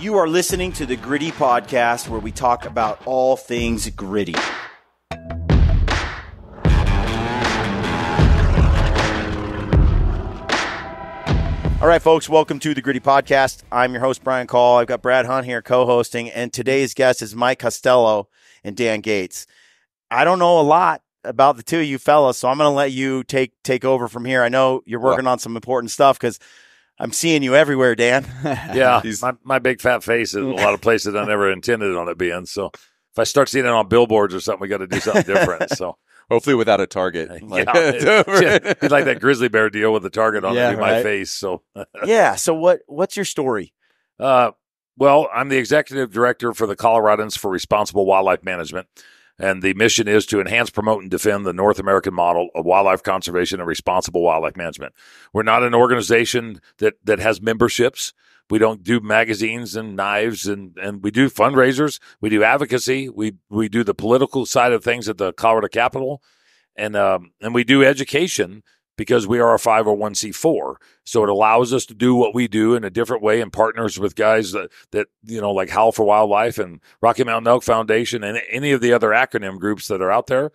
You are listening to the Gritty Podcast, where we talk about all things gritty. All right, folks, welcome to the Gritty Podcast. I'm your host, Brian Call. I've got Brad Hunt here co-hosting, and today's guest is Mike Costello and Dan Gates. I don't know a lot about the two of you fellas, so I'm going to let you take over from here. I know you're working on some important stuff because I'm seeing you everywhere, Dan. Yeah, my big fat face is a lot of places I never intended on it being. So if I start seeing it on billboards or something, we got to do something different. So hopefully without a target. Like, it's like that grizzly bear deal with the target on my face. So yeah. So what's your story? Well, I'm the executive director for the Coloradans for Responsible Wildlife Management. And the mission is to enhance, promote, and defend the North American model of wildlife conservation and responsible wildlife management. We're not an organization that has memberships. We don't do magazines and knives, and we do fundraisers. We do advocacy. We do the political side of things at the Colorado Capitol, and we do education because we are a 501c4. So it allows us to do what we do in a different way and partners with guys that like Howl for Wildlife and Rocky Mountain Elk Foundation and any of the other acronym groups that are out there.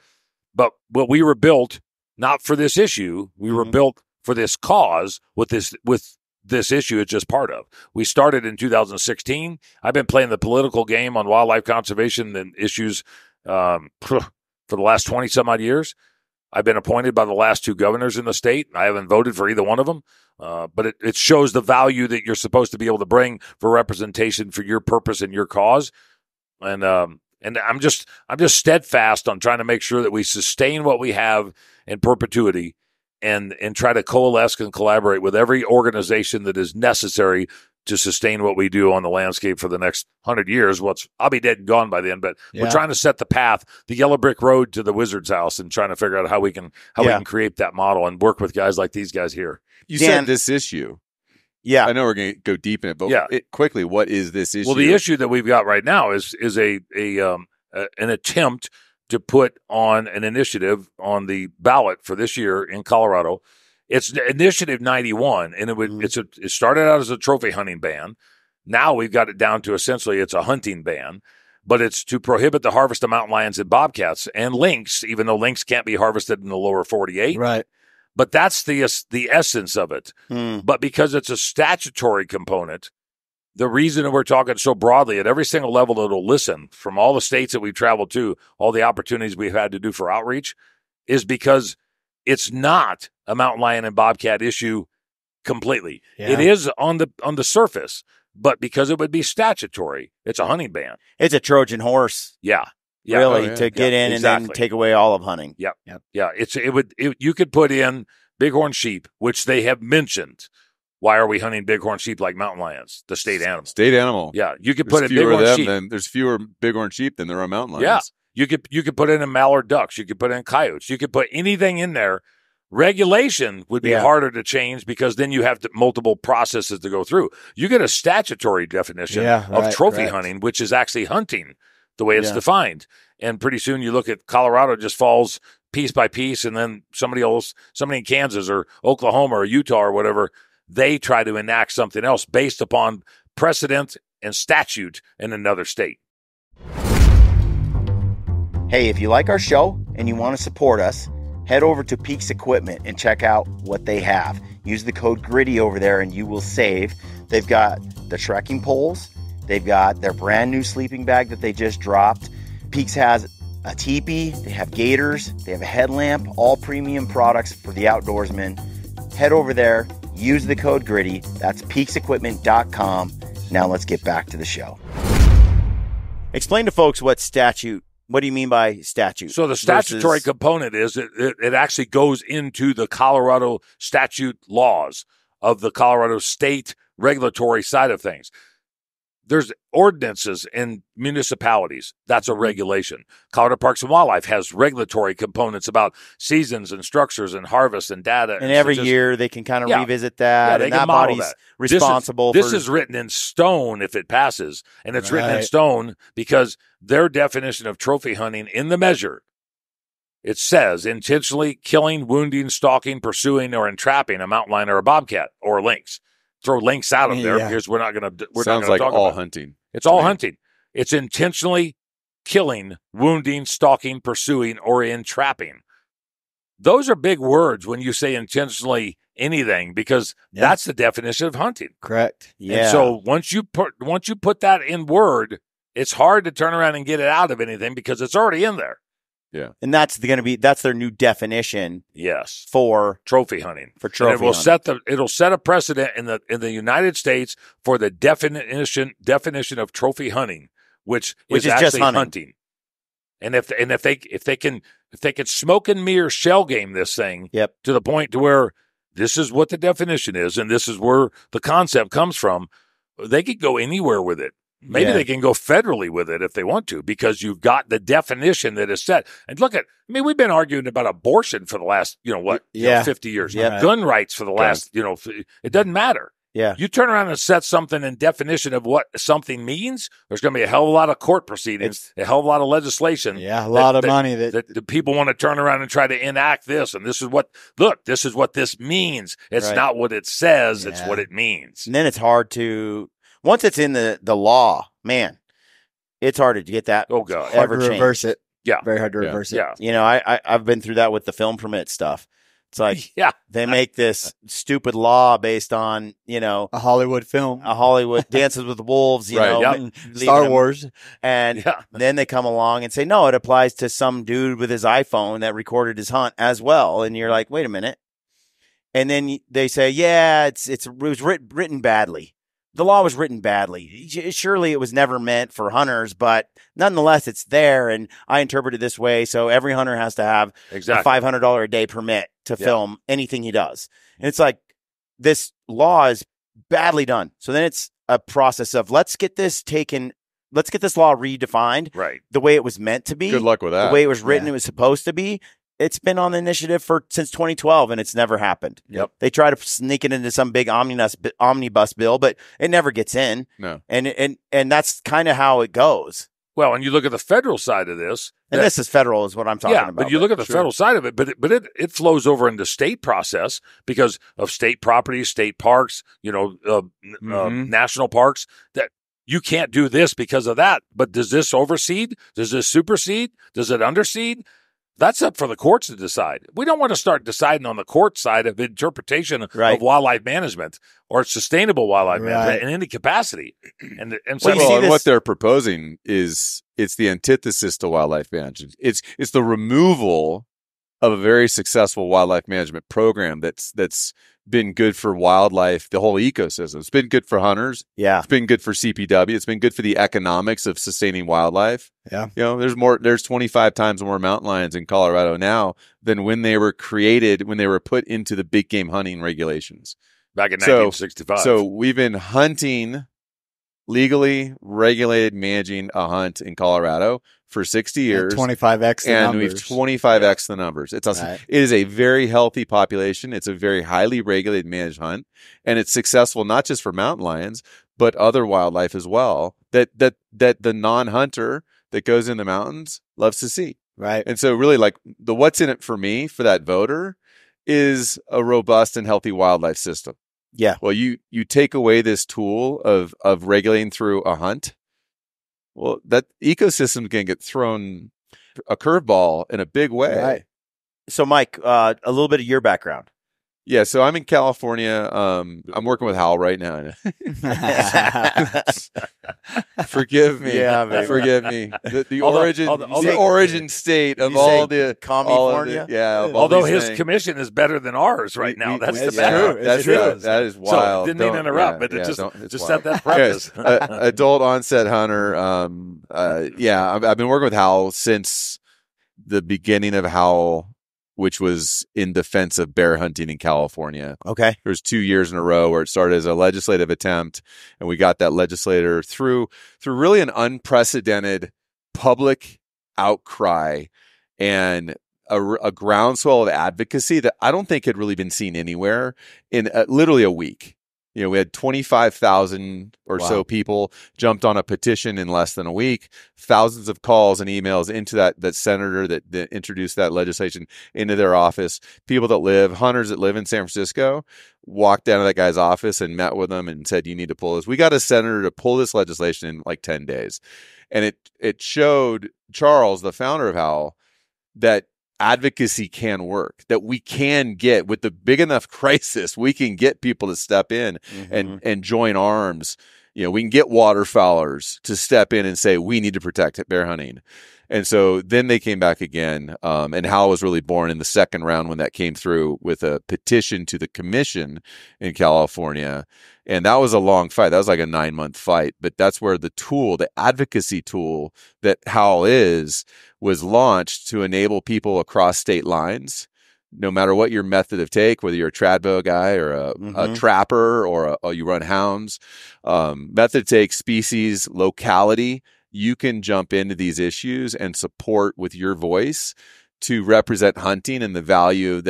But we were built not for this issue. We were built for this cause with this issue it's just part of. We started in 2016. I've been playing the political game on wildlife conservation and issues for the last 20 some odd years. I've been appointed by the last two governors in the state. I haven't voted for either one of them, but it shows the value that you're supposed to be able to bring for representation for your purpose and your cause. And I'm just steadfast on trying to make sure that we sustain what we have in perpetuity and try to coalesce and collaborate with every organization that is necessary to sustain what we do on the landscape for the next 100 years. I'll be dead and gone by then, but we're trying to set the path, the yellow brick road to the wizard's house, and trying to figure out how we can create that model and work with guys like these guys here. You said this issue. Yeah. I know we're going to go deep in it, but quickly, what is this issue? Well, the issue that we've got right now is an attempt to put on an initiative on the ballot for this year in Colorado. It's Initiative 91, and it started out as a trophy hunting ban. Now we've got it down to essentially it's a hunting ban, but it's to prohibit the harvest of mountain lions and bobcats and lynx, even though lynx can't be harvested in the lower 48. Right. But that's the essence of it. But because it's a statutory component, the reason that we're talking so broadly at every single level that'll listen from all the states that we've traveled to, all the opportunities we've had to do for outreach, is because it's not a mountain lion and bobcat issue completely. Yeah. It is on the surface, but because it would be statutory, it's a hunting ban. It's a Trojan horse. Yeah. Really, to get in and then take away all of hunting. Yep. Yeah. You could put in bighorn sheep, which they have mentioned. Why are we hunting bighorn sheep like mountain lions? The state animal. State animal. Yeah. You could put in bighorn sheep. There's fewer bighorn sheep than there are mountain lions. Yeah. You could put in mallard ducks. You could put in coyotes. You could put anything in there. Regulation would be harder to change because then you have multiple processes to go through. You get a statutory definition of trophy hunting, which is actually hunting the way it's defined. And pretty soon you look at Colorado just falls piece by piece, and then somebody in Kansas or Oklahoma or Utah or whatever, they try to enact something else based upon precedent and statute in another state. Hey, if you like our show and you want to support us, head over to Peaks Equipment and check out what they have. Use the code GRITTY over there and you will save. They've got the trekking poles. They've got their brand new sleeping bag that they just dropped. Peaks has a teepee. They have gaiters. They have a headlamp. All premium products for the outdoorsman. Head over there. Use the code GRITTY. That's peaksequipment.com. Now let's get back to the show. Explain to folks what do you mean by statute? So the statutory component is it actually goes into the Colorado statute laws of the Colorado state regulatory side of things. There's ordinances in municipalities. That's a regulation. Colorado Parks and Wildlife has regulatory components about seasons and structures and harvest and data. And every year they can kind of revisit that. And that body's responsible. This is written in stone if it passes. And it's written in stone because their definition of trophy hunting in the measure, it says intentionally killing, wounding, stalking, pursuing, or entrapping a mountain lion or a bobcat or a lynx. throw links out of there because we're not going to. Sounds like all hunting. It's all hunting. It's intentionally killing, wounding, stalking, pursuing, or entrapping. Those are big words when you say intentionally anything, because that's the definition of hunting. Correct. Yeah. And so once you put that in word, it's hard to turn around and get it out of anything because it's already in there. Yeah. And that's their new definition. Yes. For trophy hunting. For trophy hunting. It'll set a precedent in the United States for the definition of trophy hunting, which is actually just hunting. And if they can smoke and mirror shell game this thing to the point to where this is what the definition is and this is where the concept comes from, they could go anywhere with it. Maybe they can go federally with it if they want to, because you've got the definition that is set. And look we've been arguing about abortion for the last, 50 years. Gun rights for the last, it doesn't matter. Yeah. You turn around and set something in definition of what something means, there's going to be a hell of a lot of court proceedings, a hell of a lot of legislation. Yeah, a lot of money that the people want to turn around and try to enact this. And this is what this means. It's not what it says. It's what it means. And then it's hard to, once it's in the law, man, it's hard to get that. Oh, God. Hard to reverse it. Yeah. Very hard to reverse it. Yeah. I've been through that with the film permit stuff. It's like, they make this stupid law based on, a Hollywood film, a Hollywood Dances with Wolves, Star Wars. And then they come along and say, no, it applies to some dude with his iPhone that recorded his hunt as well. And you're like, wait a minute. And then they say, it was written badly. The law was written badly. Surely it was never meant for hunters, but nonetheless, it's there. And I interpret it this way. So every hunter has to have a $500 a day permit to film anything he does. And it's like, this law is badly done. So then it's a process of let's get this law redefined the way it was meant to be. Good luck with that. The way it was written, it was supposed to be. It's been on the initiative since 2012, and it's never happened. Yep. They try to sneak it into some big omnibus bill, but it never gets in. No. And that's kind of how it goes. Well, and you look at the federal side of this. And this is federal is what I'm talking about. But you look at the federal side of it, but it flows over into state process because of state properties, state parks, national parks, that you can't do this because of that. But does this overseed? Does this supersede? Does it underseed? That's up for the courts to decide. We don't want to start deciding on the court side of interpretation of wildlife management or sustainable wildlife management in any capacity. And so what they're proposing is it's the antithesis to wildlife management. It's the removal of a very successful wildlife management program that's been good for wildlife, the whole ecosystem. It's been good for hunters. Yeah. It's been good for CPW. It's been good for the economics of sustaining wildlife. Yeah. There's 25 times more mountain lions in Colorado now than when they were put into the big game hunting regulations. Back in 1965. So we've been hunting, legally regulated, managing a hunt in Colorado for 60 years. 25x the and numbers. We've 25x the numbers. It's awesome. Right. It is a very healthy population. It's a very highly regulated managed hunt. And it's successful not just for mountain lions, but other wildlife as well that the non-hunter that goes in the mountains loves to see. Right. And so really like what's in it for me, for that voter, is a robust and healthy wildlife system. Yeah. Well, you take away this tool of regulating through a hunt. Well, that ecosystem is going to get thrown a curveball in a big way. Right. So, Mike, a little bit of your background. Yeah, so I'm in California. I'm working with Howl right now. Forgive me. Yeah, baby. Forgive me. The origin state of all the California. Although his commission is better than ours right now. That's the bad. That's true. That is wild. So, didn't mean to interrupt, but just set that preface. Adult onset hunter. I've been working with Howl since the beginning of Howl, which was in defense of bear hunting in California. Okay. There was 2 years in a row where it started as a legislative attempt, and we got that legislator through really an unprecedented public outcry and a groundswell of advocacy that I don't think had really been seen anywhere in literally a week. we had 25,000 or so people jumped on a petition in less than a week, thousands of calls and emails into that senator that introduced that legislation into their office. People hunters that live in San Francisco, walked down to that guy's office and met with him and said, you need to pull this. We got a senator to pull this legislation in like 10 days. And it showed Charles, the founder of Howl, that advocacy can work, that we can get, with the big enough crisis, we can get people to step in and join arms. We can get waterfowlers to step in and say, we need to protect bear hunting. And so then they came back again, and Howl was really born in the second round when that came through with a petition to the commission in California. And that was a long fight. That was like a 9-month fight. But that's where the advocacy tool that Howl was launched to enable people across state lines, no matter what your method of take, whether you're a tradbow guy or a trapper or you run hounds, method of take, species, locality, you can jump into these issues and support with your voice to represent hunting and the value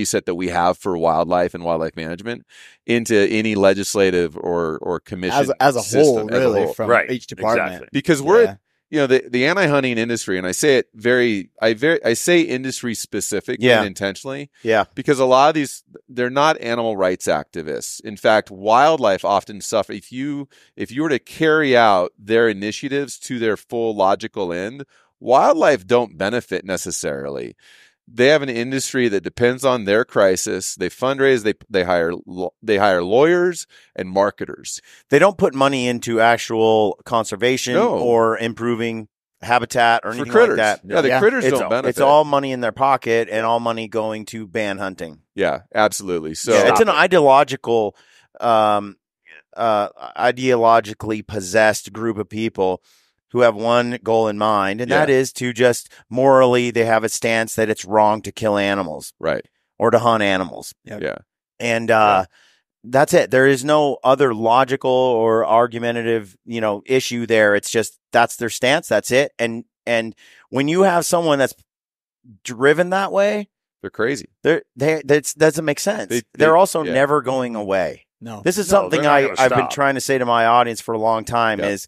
set that we have for wildlife and wildlife management into any legislative or commission as a whole, system, really, from each department. Exactly. Because we're the anti-hunting industry, and I say it I say industry specific intentionally. Yeah. Because a lot of these, they're not animal rights activists. In fact, wildlife often suffer. If you were to carry out their initiatives to their full logical end, wildlife don't benefit necessarily. They have an industry that depends on their crisis. They fundraise. They hire lawyers and marketers. They don't put money into actual conservation or improving habitat or anything like that. Yeah, the critters don't benefit. It's all money in their pocket and all money going to ban hunting. Yeah, absolutely. So it's an ideological, ideologically possessed group of people who have one goal in mind, and that is to just morally, they have a stance that it's wrong to kill animals. Right. Or to hunt animals. Yeah. And that's it. There is no other logical or argumentative, issue there. It's just, that's their stance. That's it. And when you have someone that's driven that way, they're crazy. That doesn't make sense. They're also never going away. No. This is something I've been trying to say to my audience for a long time is,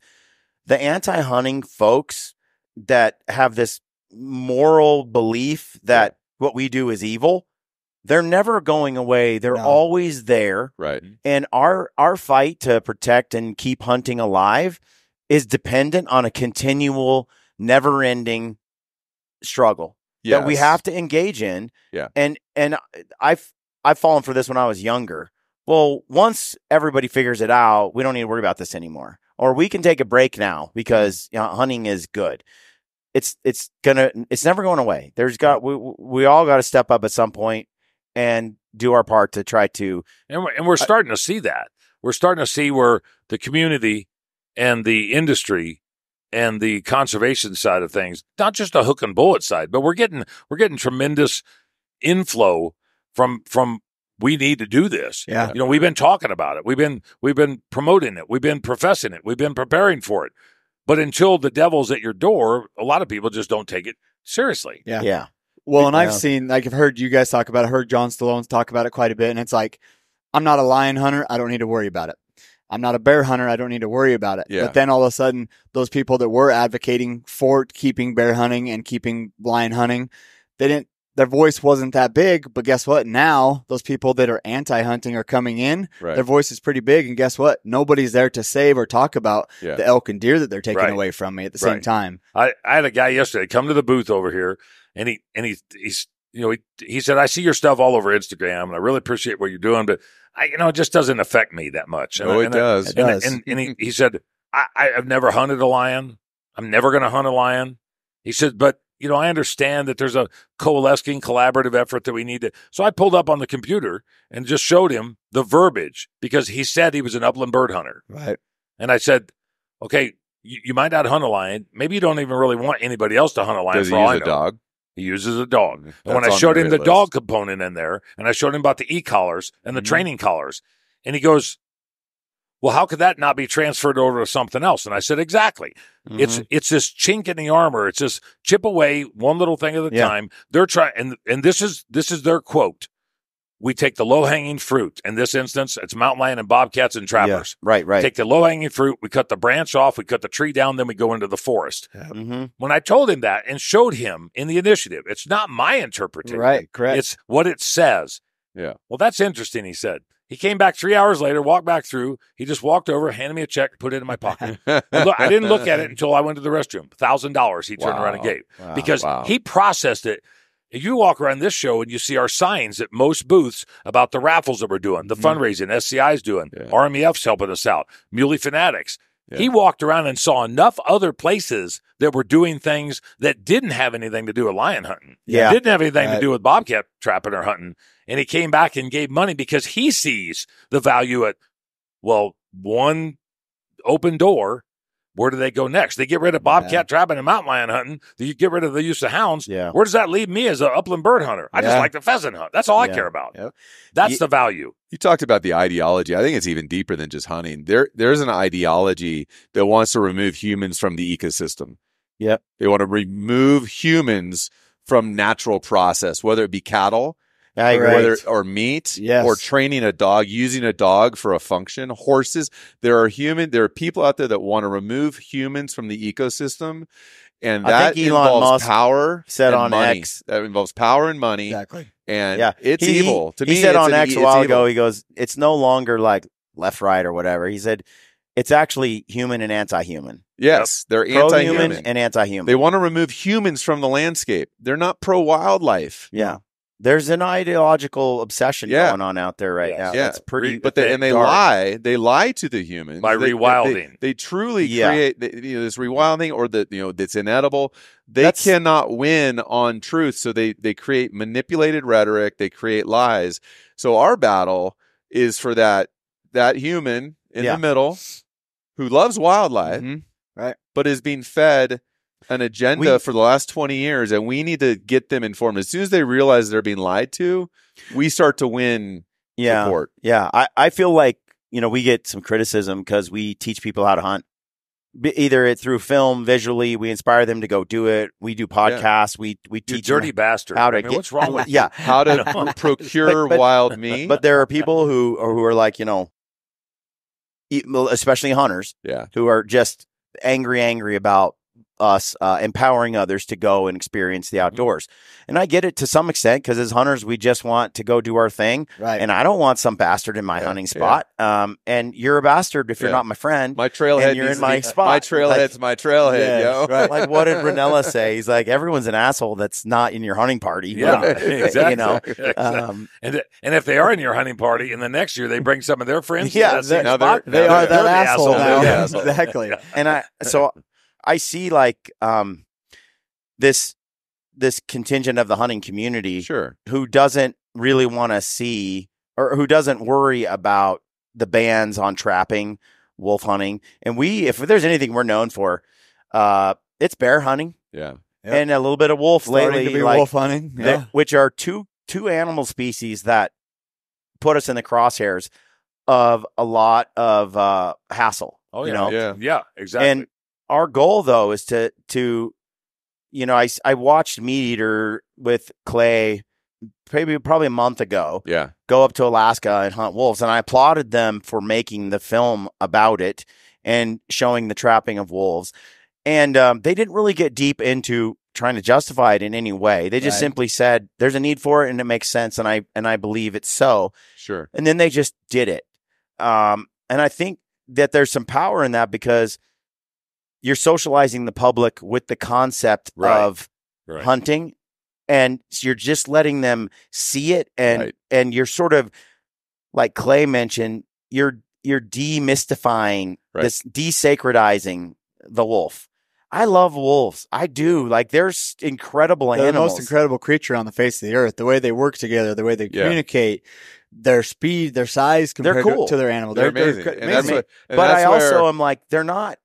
the anti-hunting folks that have this moral belief that what we do is evil, they're never going away. They're always there. Right. And our fight to protect and keep hunting alive is dependent on a continual, never-ending struggle that we have to engage in. Yeah. And I've fallen for this when I was younger. Well, once everybody figures it out, we don't need to worry about this anymore. Or we can take a break now because hunting is good. It's never going away. We all got to step up at some point and do our part to try to. And we're starting to see that. We're starting to see where the community and the industry and the conservation side of things, not just a hook and bullet side, but we're getting tremendous inflow from. We need to do this. Yeah. We've been talking about it. We've been promoting it. We've been professing it. We've been preparing for it. But until the devil's at your door, a lot of people just don't take it seriously. Yeah. Yeah. Well, and I've seen, I've heard you guys talk about it. I heard John Stallone's talk about it quite a bit. And it's like, I'm not a lion hunter. I don't need to worry about it. I'm not a bear hunter. I don't need to worry about it. Yeah. But then all of a sudden, those people that were advocating for keeping bear hunting and keeping lion hunting, their voice wasn't that big, but guess what? Now, those people that are anti-hunting are coming in. Right. Their voice is pretty big. And guess what? Nobody's there to save or talk about the elk and deer that they're taking away from me at the same time. I had a guy yesterday come to the booth over here, and he said, I see your stuff all over Instagram, and I really appreciate what you're doing, but it just doesn't affect me that much. It does. And he said, I've never hunted a lion. I'm never going to hunt a lion. He said, but I understand that there's a coalescing collaborative effort that we need to. So I pulled up on the computer and just showed him the verbiage because he said he was an upland bird hunter. Right. And I said, okay, you might not hunt a lion. Maybe you don't even really want anybody else to hunt a lion. Does he use a dog? He uses a dog. That's and when I showed him the dog component in there, and I showed him about the e-collars and the training collars, and he goes, well, how could that not be transferred over to something else? And I said, exactly. Mm-hmm. It's this chink in the armor. It's this chip away one little thing at a time. They're trying, and this is their quote. we take the low-hanging fruit. In this instance, it's mountain lion and bobcats and trappers. Right. Take the low-hanging fruit, we cut the branch off, we cut the tree down, then we go into the forest. Mm-hmm. When I told him that and showed him in the initiative, it's not my interpretation. Right, correct. It's what it says. Yeah. Well, that's interesting, he said. He came back 3 hours later, walked back through. He just walked over, handed me a check, put it in my pocket. And look, I didn't look at it until I went to the restroom. $1,000 he turned around and gave. Wow. Because he processed it. You walk around this show and you see our signs at most booths about the raffles that we're doing, the fundraising, SCI's doing, RMEF's helping us out, Muley Fanatics. Yeah. He walked around and saw enough other places that were doing things that didn't have anything to do with lion hunting. Yeah. Didn't have anything to do with bobcat trapping or hunting. And he came back and gave money because he sees the value at, well, one open door. Where do they go next? They get rid of bobcat trapping and mountain lion hunting. You get rid of the use of hounds. Yeah. Where does that leave me as an upland bird hunter? I just like the pheasant hunt. That's all I care about. Yep. That's the value. You talked about the ideology. I think it's even deeper than just hunting. There's an ideology that wants to remove humans from the ecosystem. Yep. They want to remove humans from natural process, whether it be cattle, or meat, or training a dog, using a dog for a function, horses. There are people out there that want to remove humans from the ecosystem, and that involves power. Said on money. X, that involves power and money. Exactly. And it's evil. To me, he said on X a while ago, evil. he goes, "It's no longer like left, right, or whatever." He said, "It's actually human and anti-human." Yes, they're anti-human pro-human and anti-human. They want to remove humans from the landscape. They're not pro-wildlife. Yeah. There's an ideological obsession going on out there right now. Yeah, it's pretty. They lie. They lie to the humans by rewilding. They truly create this rewilding, or that's inedible. They cannot win on truth, so they create manipulated rhetoric. They create lies. So our battle is for that human in the middle who loves wildlife, right? But is being fed an agenda for the last 20 years, and we need to get them informed. As soon as they realize they're being lied to, we start to win support. Yeah. I feel like, we get some criticism because we teach people how to hunt. Either through film, visually, we inspire them to go do it. We do podcasts. We teach dirty them bastard. How to what's wrong with you? How to procure wild meat. But there are people who are like, especially hunters, who are just angry about us empowering others to go and experience the outdoors. And I get it to some extent, because as hunters, we just want to go do our thing. Right. And I don't want some bastard in my hunting spot. And you're a bastard if you're not my friend. My trailhead. And you're in my spot. My trailhead's my trailhead, yo. Right. Like, what did Ranella say? He's like, everyone's an asshole that's not in your hunting party. Yeah, exactly. Exactly. And if they are in your hunting party, and the next year they bring some of their friends, they are that asshole now. Exactly. And I see like this contingent of the hunting community who doesn't really want to see, or who doesn't worry about the bans on trapping, wolf hunting. And if there's anything we're known for, it's bear hunting. Yeah. And a little bit of wolf lately, to be wolf hunting. Yeah. Which are two animal species that put us in the crosshairs of a lot of hassle. Oh, yeah. Yeah, exactly. And our goal, though, is to I watched Meat Eater with Clay probably a month ago. Yeah. Go up to Alaska and hunt wolves, and I applauded them for making the film about it and showing the trapping of wolves. And they didn't really get deep into trying to justify it in any way. They just simply said there's a need for it and it makes sense, and I believe it's so. Sure. And then they just did it. And I think that there's some power in that, because you're socializing the public with the concept of hunting, and you're just letting them see it. And you're sort of, like Clay mentioned, you're demystifying this, desacredizing the wolf. I love wolves. I do. Like, they're incredible animals. They're the most incredible creature on the face of the earth. The way they work together, the way they communicate, their speed, their size compared to their animal. They're amazing. But I also am like, they're not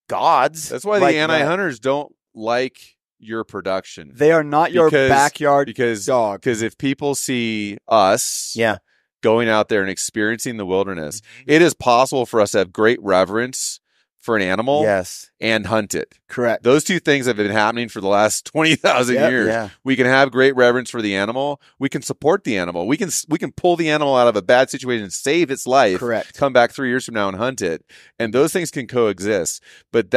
gods. That's why the anti-hunters don't like your production. They are not your backyard dog. Because if people see us going out there and experiencing the wilderness, it is possible for us to have great reverence for an animal Yes. and hunt it. Correct. Those two things have been happening for the last 20,000 years. Yeah. We can have great reverence for the animal. We can support the animal. We can pull the animal out of a bad situation, save its life. Correct. Come back 3 years from now and hunt it. And those things can coexist. But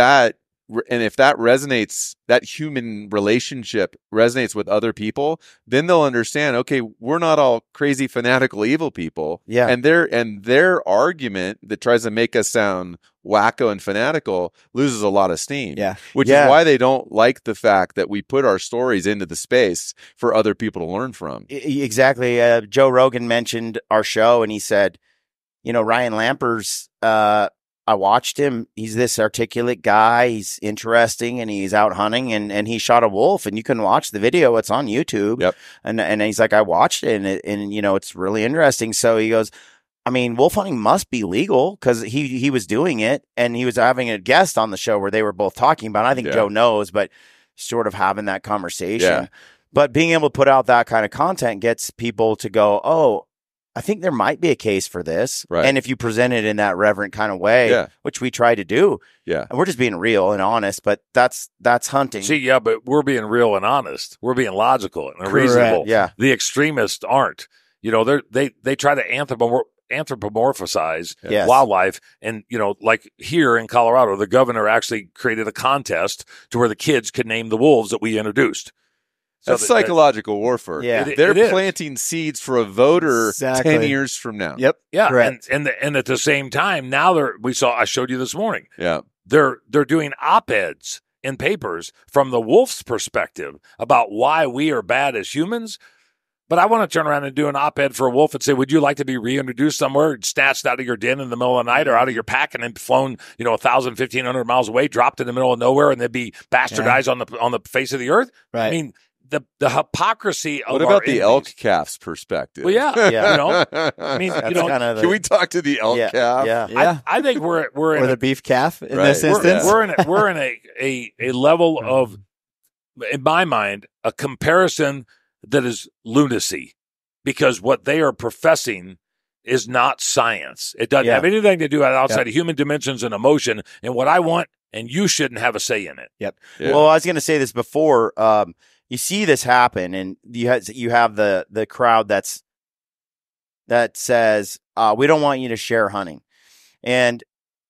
if that resonates, that human relationship resonates with other people, then they'll understand, okay, we're not all crazy, fanatical, evil people. Yeah. And their argument that tries to make us sound wacko and fanatical loses a lot of steam. Yeah. Which is why they don't like the fact that we put our stories into the space for other people to learn from. Exactly. Joe Rogan mentioned our show, and he said, Ryan Lampers, I watched him. He's this articulate guy. He's interesting, and he's out hunting, and he shot a wolf, and you can watch the video. It's on YouTube. Yep. And he's like, I watched it, and it's really interesting. So he goes, I mean, wolf hunting must be legal, because he was doing it, and he was having a guest on the show where they were both talking about it. I think Joe knows, but sort of having that conversation. Yeah. But being able to put out that kind of content gets people to go, oh, I think there might be a case for this. Right. And if you present it in that reverent kind of way, which we try to do, and we're just being real and honest, but that's hunting. See, but we're being real and honest. We're being logical and reasonable. Yeah. The extremists aren't. They try to anthropomorphize wildlife. And, like here in Colorado, the governor actually created a contest to where the kids could name the wolves that we introduced. So That's psychological warfare. Yeah. They're planting seeds for a voter 10 years from now. Yep. Yeah. Correct. And at the same time, now I showed you this morning. Yeah. They're doing op-eds in papers from the wolf's perspective about why we are bad as humans. But I want to turn around and do an op-ed for a wolf and say, would you like to be reintroduced somewhere, snatched out of your den in the middle of the night or out of your pack and then flown, 1,000, 1,500 miles away, dropped in the middle of nowhere, and then be bastardized on the face of the earth? Right. I mean, the hypocrisy of what about the enemies. elk calf's perspective? Well, yeah. I mean, Kind can we talk to the elk calf? Yeah. I think we're in or the beef calf in this Right. instance. we're in a level of, in my mind, a comparison that is lunacy, because what they are professing is not science. It doesn't have anything to do outside of human dimensions and emotion and what I want, and you shouldn't have a say in it. Yep. Yeah. Well, I was going to say this before. You see this happen, and you have the crowd that says, we don't want you to share hunting. And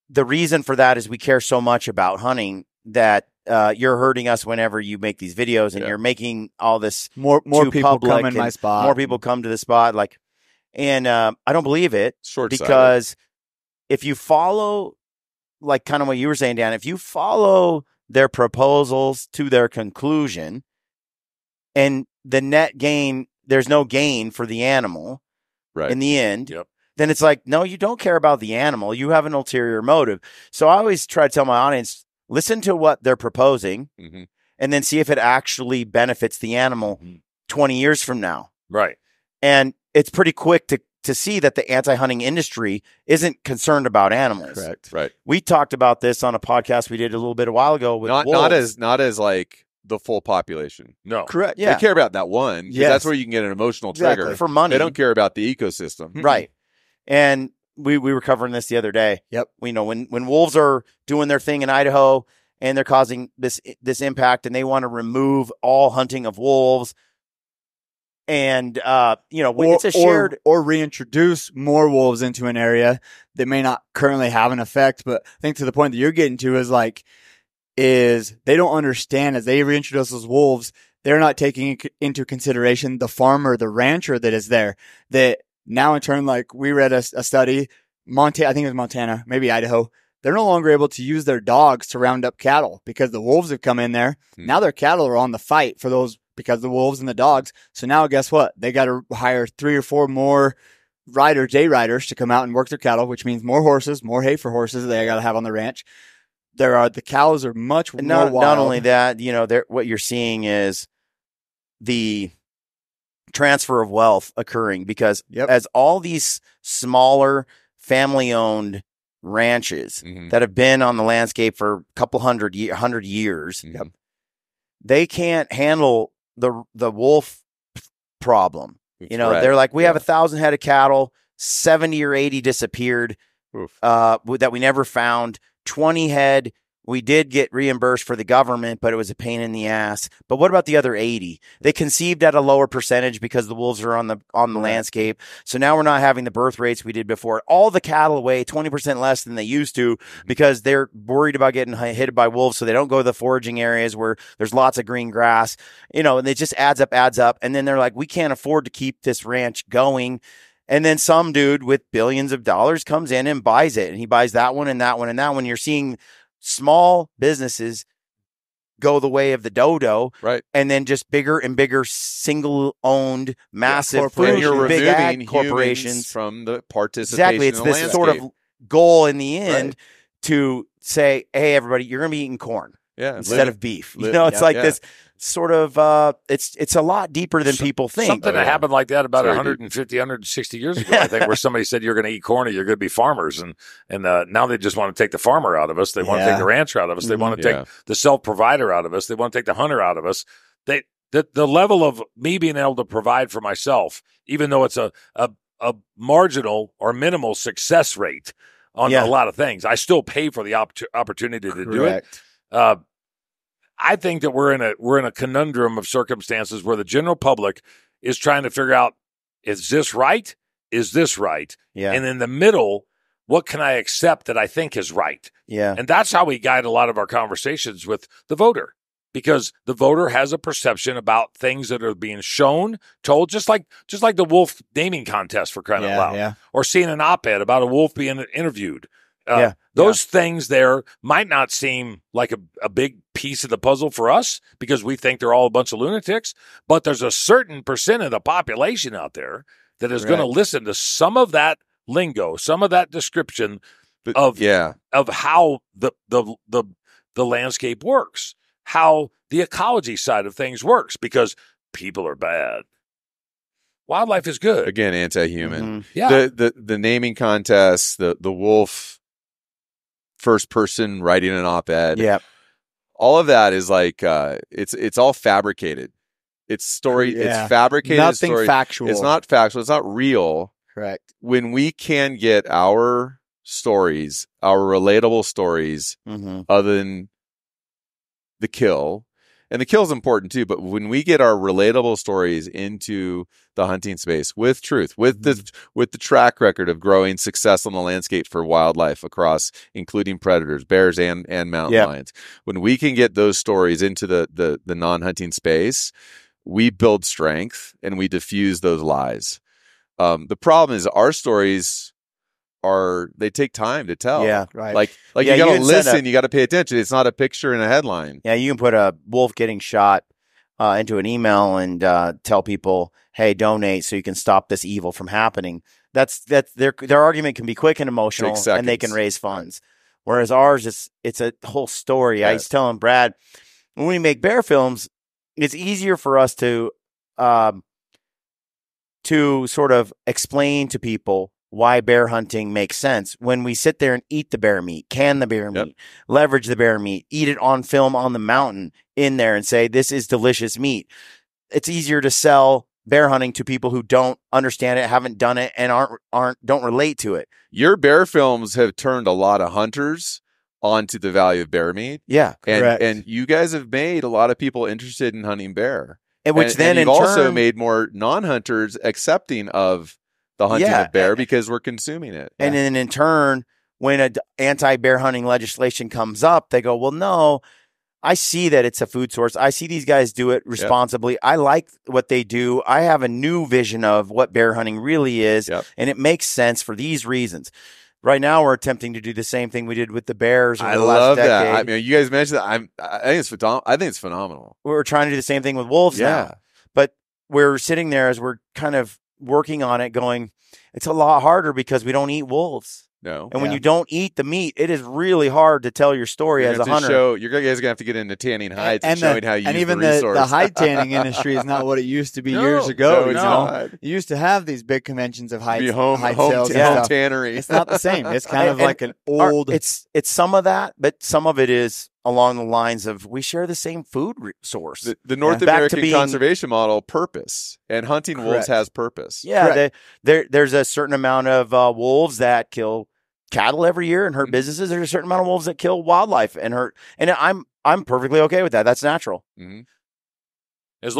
the reason for that is we care so much about hunting that you're hurting us whenever you make these videos, and you're making all this more people come in my spot. More people come to the spot. And I don't believe it, Short-sighted. because if you follow, like kind of what you were saying, Dan, if you follow their proposals to their conclusion, and the net gain, there's no gain for the animal in the end, then it's like, no, you don't care about the animal. You have an ulterior motive. So I always try to tell my audience, listen to what they're proposing, and then see if it actually benefits the animal 20 years from now. Right. And it's pretty quick to see that the anti-hunting industry isn't concerned about animals. Correct. Right. We talked about this on a podcast we did a little bit a while ago with wolves. Not as like the full population. No. Correct. Yeah. They care about that one. Yes. That's where you can get an emotional trigger. For money. They don't care about the ecosystem. Right. And we were covering this the other day. Yep. We know when wolves are doing their thing in Idaho and they're causing this impact, and they want to remove all hunting of wolves. And, it's a shared or reintroduce more wolves into an area that may not currently have an effect. But I think to the point that you're getting to is they don't understand, as they reintroduce those wolves, they're not taking into consideration the farmer, the rancher that is there. That now in turn, like we read a study, I think it was Montana, maybe Idaho, they're no longer able to use their dogs to round up cattle because the wolves have come in there. Now their cattle are on the fight for those, because of the wolves and the dogs. So now guess what? They got to hire 3 or 4 more day riders to come out and work their cattle, which means more horses, more hay for horses they got to have on the ranch. The cows are much more wild. Not only that, what you're seeing is the transfer of wealth occurring, because as all these smaller family-owned ranches that have been on the landscape for a couple hundred years, they can't handle the wolf problem. They're like, we have 1,000 head of cattle, 70 or 80 disappeared that we never found. 20 head, we did get reimbursed for the government, but it was a pain in the ass. But what about the other 80? They conceived at a lower percentage because the wolves are on the landscape. So now we're not having the birth rates we did before. All the cattle weigh 20% less than they used to because they're worried about getting hit by wolves, so they don't go to the foraging areas where there's lots of green grass. And it just adds up. And then they're like, we can't afford to keep this ranch going. And then some dude with billions of dollars comes in and buys it. And he buys that one and that one and that one. You're seeing small businesses go the way of the dodo, right? And then just bigger and bigger single-owned, massive, big ag corporations from the participation. Exactly, it's in the this sort of goal in the end to say, "Hey, everybody, you're going to be eating corn instead of beef." It's like this sort of. It's a lot deeper than people think. Something that happened like that about 150, 160 years ago, I think, where somebody said you're going to eat corn or you're going to be farmers, and now they just want to take the farmer out of us. They want to take the rancher out of us. They want to take the self-provider out of us. They want to take the hunter out of us. The level of me being able to provide for myself, even though it's a marginal or minimal success rate on a lot of things, I still pay for the opportunity to do it. I think that we're in a conundrum of circumstances where the general public is trying to figure out, is this right? Is this right? Yeah. And in the middle, what can I accept that I think is right? Yeah. And that's how we guide a lot of our conversations with the voter, because the voter has a perception about things that are being shown, told, just like the wolf naming contest, for crying out loud, or seeing an op-ed about a wolf being interviewed. Those things there might not seem like a big piece of the puzzle for us because we think they're all a bunch of lunatics, but there's a certain percent of the population out there that is going to listen to some of that lingo, some of that description of how the landscape works, how the ecology side of things works, because people are bad. Wildlife is good. Again, anti-human. Mm-hmm. Yeah. The naming contest, the wolf first person writing an op-ed. Yeah. All of that is like it's all fabricated. It's fabricated. Nothing factual. It's not factual. It's not real. Correct. When we can get our stories, our relatable stories, other than the kill, and the kill is important too, but when we get our relatable stories into the hunting space with truth, with the track record of growing success on the landscape for wildlife across, including predators, bears and mountain lions, when we can get those stories into the non-hunting space, we build strength and we diffuse those lies. The problem is our stories they take time to tell. Yeah, right. Like you gotta listen, you gotta pay attention. It's not a picture and a headline. Yeah, you can put a wolf getting shot into an email and tell people, hey, donate so you can stop this evil from happening. That's their argument can be quick and emotional, and they can raise funds. Whereas ours, it's a whole story. I was telling Brad, when we make bear films, it's easier for us to sort of explain to people why bear hunting makes sense when we sit there and eat the bear meat, can the bear meat, leverage the bear meat, eat it on film on the mountain in there and say, this is delicious meat. It's easier to sell bear hunting to people who don't understand it, haven't done it, and don't relate to it. Your bear films have turned a lot of hunters onto the value of bear meat. Yeah, correct. And you guys have made a lot of people interested in hunting bear. And you've also made more non-hunters accepting of the hunting of bear because we're consuming it. And then in turn, when an anti-bear hunting legislation comes up, they go, well, no, I see that it's a food source. I see these guys do it responsibly. I like what they do. I have a new vision of what bear hunting really is, and it makes sense for these reasons. Right now, we're attempting to do the same thing we did with the bears. I love that. I mean, you guys mentioned that. I think it's phenomenal. We're trying to do the same thing with wolves now. But we're sitting there as we're kind of working on it going, it's a lot harder because we don't eat wolves. No. And when you don't eat the meat, it is really hard to tell your story as a hunter. You guys are going to have to get into tanning hides and showing how you use even the resource. The hide tanning industry is not what it used to be years ago. You used to have these big conventions of hide sales. Home tannery. It's not the same. It's kind of like an old. It's some of that, but some of it is along the lines of we share the same food source. The North American conservation model, purpose, and hunting wolves has purpose. Yeah, there's a certain amount of wolves that kill cattle every year and hurt businesses. There's a certain amount of wolves that kill wildlife and hurt. And I'm perfectly okay with that. That's natural. Mm-hmm. As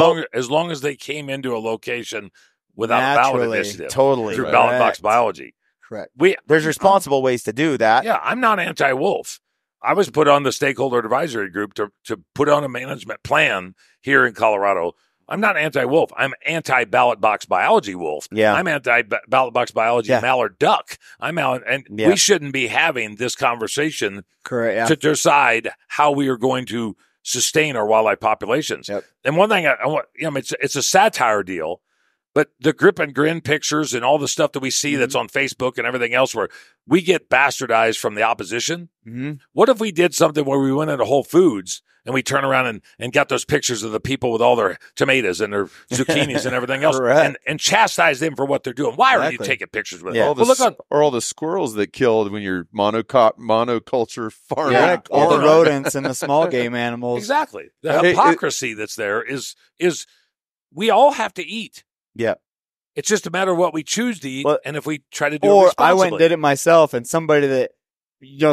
long as they came into a location without a ballot initiative, totally through ballot box biology. Correct. There's responsible ways to do that. Yeah, I'm not anti-wolf. I was put on the stakeholder advisory group to put on a management plan here in Colorado. I'm not anti-wolf. I'm anti-ballot box biology wolf. Yeah. I'm anti-ballot box biology mallard duck. I'm out, and we shouldn't be having this conversation to decide how we are going to sustain our wildlife populations. Yep. And one thing I want, it's a satire deal, but the grip and grin pictures and all the stuff that we see that's on Facebook and everything else where we get bastardized from the opposition. Mm-hmm. What if we did something where we went into Whole Foods and we turn around and got those pictures of the people with all their tomatoes and their zucchinis and everything else and chastise them for what they're doing? Why are you taking pictures with them? Or all the squirrels that killed when you're monoculture farming. Yeah, all the rodents and the small game animals. Exactly. The hypocrisy that's there is we all have to eat. Yeah. It's just a matter of what we choose to eat, and if we try to do it Or responsibly. I went and did it myself, and somebody that,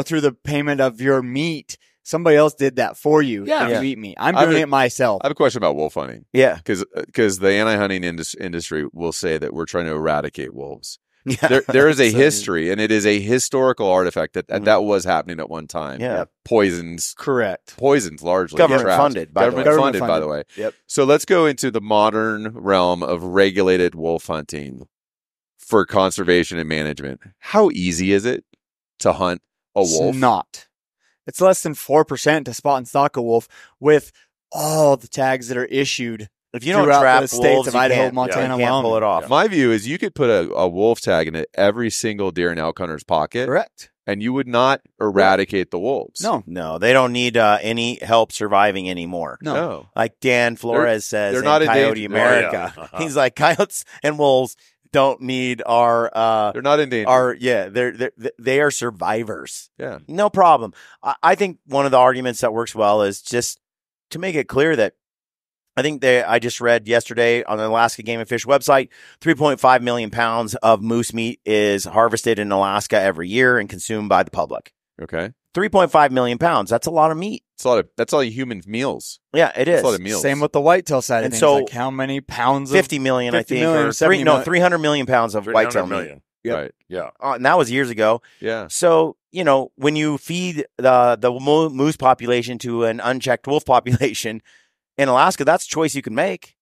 through the payment of your meat, somebody else did that for you. Yeah. If you eat meat. I'm doing it myself. I have a question about wolf hunting. Yeah. Because the anti-hunting industry will say that we're trying to eradicate wolves. Yeah. There is a history, and it is a historical artifact that was happening at one time. Yeah. Poisons. Correct. Poisons largely. Government funded, by the way. Government funded, by the way. Yep. So let's go into the modern realm of regulated wolf hunting for conservation and management. How easy is it to hunt a wolf? It's not. It's less than 4% to spot and stalk a wolf with all the tags that are issued. If you don't throughout trap the states wolves, of Idaho, Montana, you can't pull it off. My view is you could put a wolf tag in every single deer and elk hunter's pocket. Correct. And you would not eradicate the wolves. No, they don't need any help surviving anymore. No. Like Dan Flores says they're in not Coyote endangered. America. He's like, coyotes and wolves don't need our they're not endangered. They are survivors. Yeah. No problem. I think one of the arguments that works well is just to make it clear that I just read yesterday on the Alaska Game and Fish website, 3.5 million pounds of moose meat is harvested in Alaska every year and consumed by the public. Okay. 3.5 million pounds. That's a lot of meat. That's all human meals. Yeah, it is. That's a lot of meals. Same with the whitetail side of And things. so like how many pounds? 50 million, I think. Million, or 300 million pounds of whitetail meat. Yep. Right. Yeah. And that was years ago. Yeah. So, when you feed the moose population to an unchecked wolf population in Alaska, that's a choice you can make.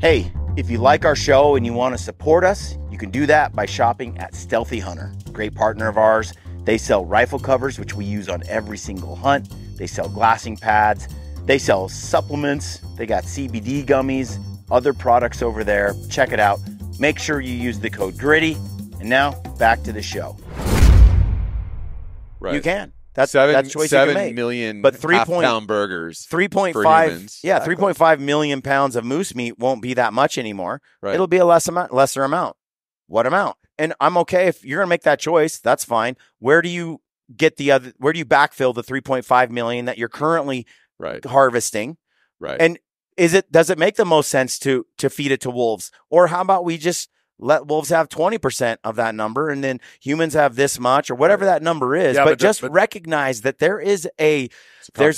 Hey, if you like our show and you want to support us, you can do that by shopping at Stealthy Hunter. Great partner of ours. They sell rifle covers, which we use on every single hunt. They sell glassing pads. They sell supplements. They got CBD gummies, other products over there. Check it out. Make sure you use the code GRITTY. And now, back to the show. Right. You can. That's a choice you can 7 make. million But half-pound burgers. 3.5, yeah, 3.5 million pounds of moose meat won't be that much anymore. Right. It'll be a lesser amount. What amount? And I'm okay if you're gonna make that choice. That's fine. Where do you backfill the 3.5 million that you're currently harvesting? Right. And does it make the most sense to feed it to wolves, or how about we just let wolves have 20% of that number and then humans have this much or whatever that number is. Yeah, but just recognize that there's a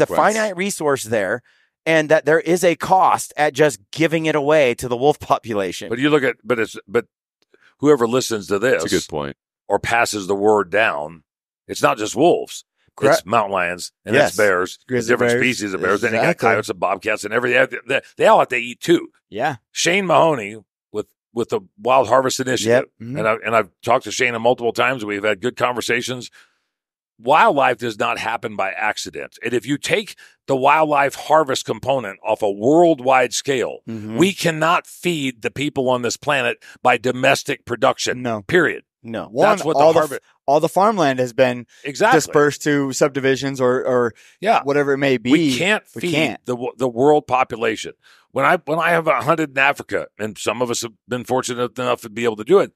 finite resource there and that there is a cost at just giving it away to the wolf population. But you look at, but whoever listens to this, that's a good point, or passes the word down, it's not just wolves. Correct. It's mountain lions and it's bears, different species of bears. Then you got coyotes and bobcats and everything. They all have to eat too. Yeah. Shane Mahoney with the Wild Harvest Initiative, and I've talked to Shane multiple times. We've had good conversations. Wildlife does not happen by accident. And if you take the wildlife harvest component off a worldwide scale, we cannot feed the people on this planet by domestic production. No. Period. No. That's what all the farmland has been dispersed to subdivisions or whatever it may be. We can't feed the world population. When I have hunted in Africa, and some of us have been fortunate enough to be able to do it,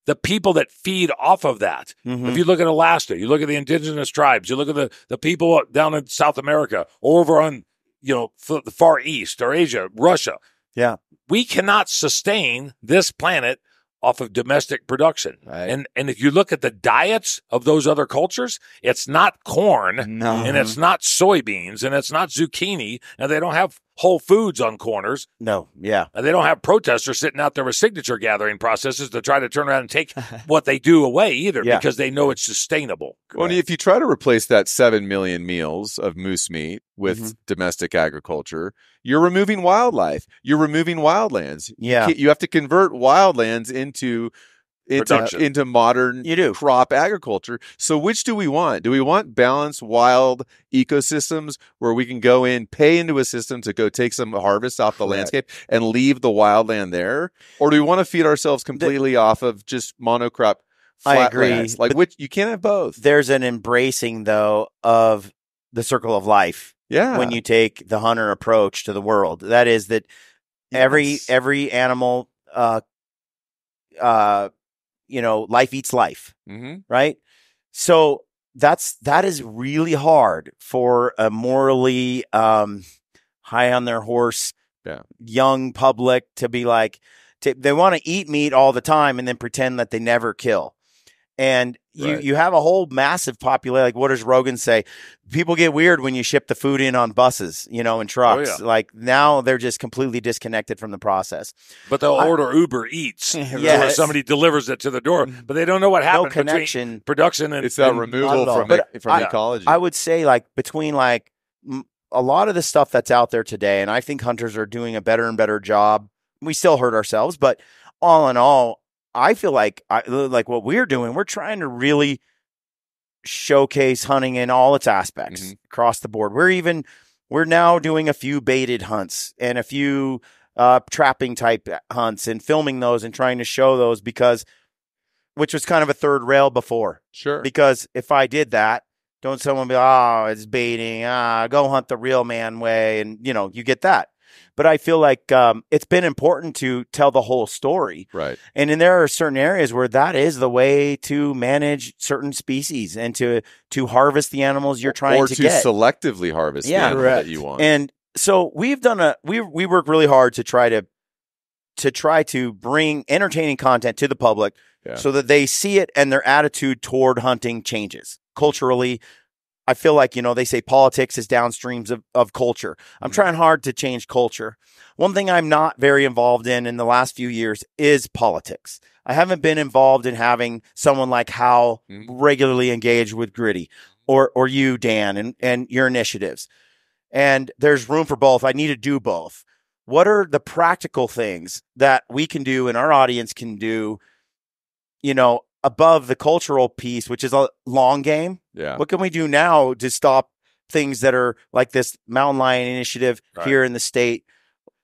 the people that feed off of that, if you look at Alaska, you look at the indigenous tribes, you look at the people down in South America, or over on the Far East or Asia, Russia. Yeah, we cannot sustain this planet off of domestic production. Right. And if you look at the diets of those other cultures, it's not corn, and it's not soybeans, and it's not zucchini, and they don't have Whole Foods on corners. No, yeah. And they don't have protesters sitting out there with signature gathering processes to try to turn around and take what they do away either, because they know it's sustainable. Well, if you try to replace that 7 million meals of moose meat with domestic agriculture, you're removing wildlife. You're removing wildlands. Yeah. You have to convert wildlands into modern crop agriculture. So which do we want? Do we want balanced wild ecosystems where we can go in, pay into a system to go take some harvest off the landscape and leave the wildland there? Or do we want to feed ourselves completely off of just monocrop flat I agree. lands? Like, which you can't have both. There's an embracing, though, of the circle of life. Yeah. When you take the hunter approach to the world, that is that every animal, life eats life, right? So that is really hard for a morally high on their horse, young public to be like, they want to eat meat all the time and then pretend that they never kill. And you have a whole massive population. Like, what does Rogan say? People get weird when you ship the food in on buses, and trucks. Oh, yeah. Like, now they're just completely disconnected from the process. But they'll order Uber Eats, where somebody delivers it to the door, but they don't know what happened between production and it's that removal from ecology. I would say, like, between like a lot of the stuff that's out there today, and I think hunters are doing a better and better job. We still hurt ourselves, but all in all, I feel like what we're doing, we're trying to really showcase hunting in all its aspects across the board. We're now doing a few baited hunts and a few trapping type hunts and filming those and trying to show those, which was kind of a third rail before. Sure. Because if I did that, don't someone be, oh, it's baiting, go hunt the real man way. And you get that. But I feel like it's been important to tell the whole story. Right. And then there are certain areas where that is the way to manage certain species and to harvest the animals you're trying to get. Or to selectively harvest the animal that you want. And so we've done we work really hard to try to bring entertaining content to the public so that they see it and their attitude toward hunting changes culturally. I feel like, they say politics is downstreams of culture. I'm trying hard to change culture. One thing I'm not very involved in the last few years is politics. I haven't been involved in having someone like Howl regularly engage with Gritty or you, Dan, and your initiatives. And there's room for both. I need to do both. What are the practical things that we can do and our audience can do, above the cultural piece, which is a long game? Yeah. What can we do now to stop things that are like this mountain lion initiative here in the state?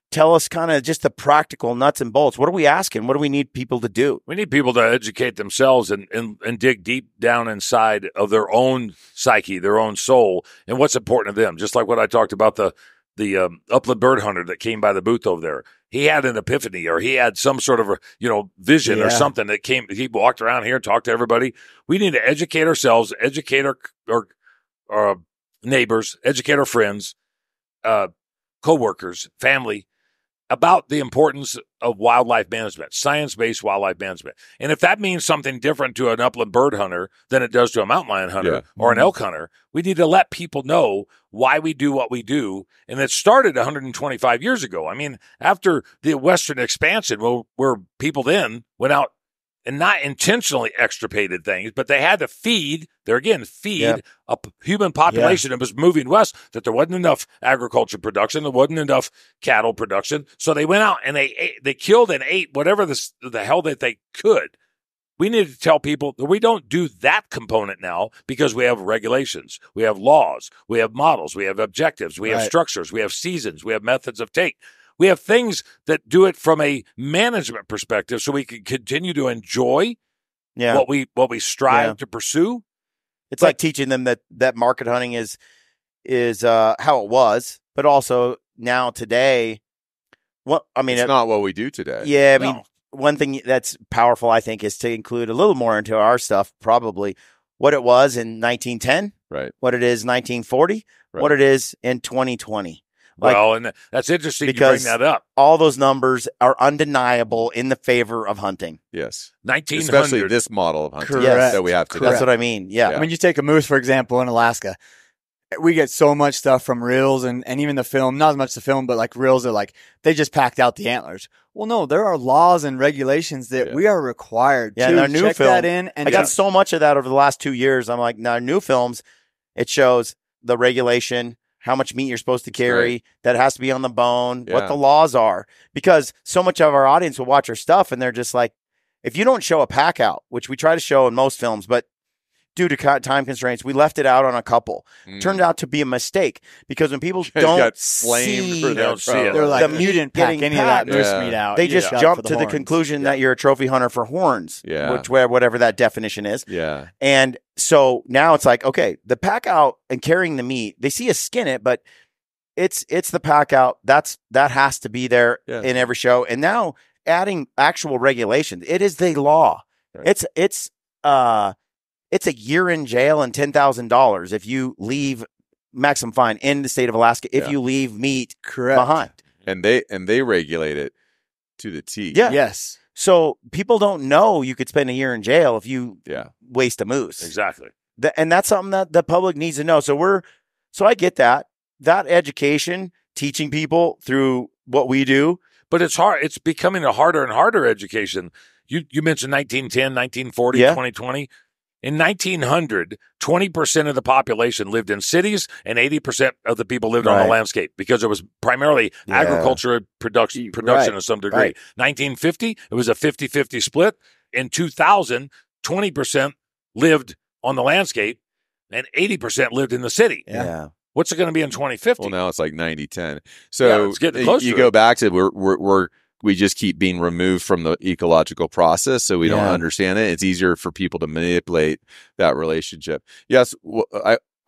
Tell us kind of just the practical nuts and bolts. What are we asking? What do we need people to do? We need people to educate themselves and dig deep down inside of their own psyche, their own soul, and what's important to them. Just like what I talked about, the upland bird hunter that came by the booth over there. He had an epiphany, or he had some sort of vision or something that came. He walked around here and talked to everybody. We need to educate ourselves, educate our neighbors, educate our friends, coworkers, family about the importance of wildlife management, science-based wildlife management. And if that means something different to an upland bird hunter than it does to a mountain lion hunter or an elk hunter, we need to let people know why we do what we do. And it started 125 years ago. I mean, after the Western expansion, where people then went out and not intentionally extirpated things, but they had to feed a human population that was moving west, that there wasn't enough agriculture production, there wasn't enough cattle production. So they went out and they killed and ate whatever the hell that they could. We need to tell people that we don't do that component now because we have regulations, we have laws, we have models, we have objectives, we have structures, we have seasons, we have methods of take. We have things that do it from a management perspective so we can continue to enjoy what we strive to pursue. It's like teaching them that market hunting is how it was, but also now today. It's not what we do today. Yeah, I mean, one thing that's powerful, I think, is to include a little more into our stuff, probably what it was in 1910, right? What it is 1940, what it is in 2020. Well, and that's interesting you bring that up. All those numbers are undeniable in the favor of hunting. Yes. 1900. Especially this model of hunting Correct. that we have today. That's what I mean. Yeah. I mean, you take a moose, for example, in Alaska. We get so much stuff from reels and even the film, not as much the film, but like reels are like, they just packed out the antlers. Well, no, there are laws and regulations that we are required to in our new check film, that in. And I got so much of that over the last 2 years. I'm like, now new films, it shows the regulation, how much meat you're supposed to carry, that it has to be on the bone, what the laws are. Because so much of our audience will watch our stuff and they're just like, if you don't show a pack out, which we try to show in most films, but due to time constraints, we left it out on a couple. Turned out to be a mistake because when people don't see, they're like, you didn't pack any of that moose meat out. They just jump to the conclusion that you're a trophy hunter for horns, whatever that definition is. Yeah. And so now it's like, okay, the pack out and carrying the meat, they see us skin it, but it's the pack out. That has to be there in every show. And now adding actual regulations, it is the law. Right. It's a year in jail and $10,000 if you leave maximum fine in the state of Alaska if you leave meat behind. And they regulate it to the T. Yeah. Yes. So people don't know you could spend a year in jail if you waste a moose. Exactly. And that's something that the public needs to know. So I get that education, teaching people through what we do. But it's hard. It's becoming a harder and harder education. You mentioned 1910, 1940, 2020. In 1900, 20% of the population lived in cities and 80% of the people lived on the landscape because it was primarily agriculture production to some degree. 1950, it was a 50-50 split. In 2000, 20% lived on the landscape and 80% lived in the city. Yeah. What's it going to be in 2050? Well, now it's like 90-10. So it's getting closer. You go back to we just keep being removed from the ecological process, so we don't understand it. It's easier for people to manipulate that relationship. Yes,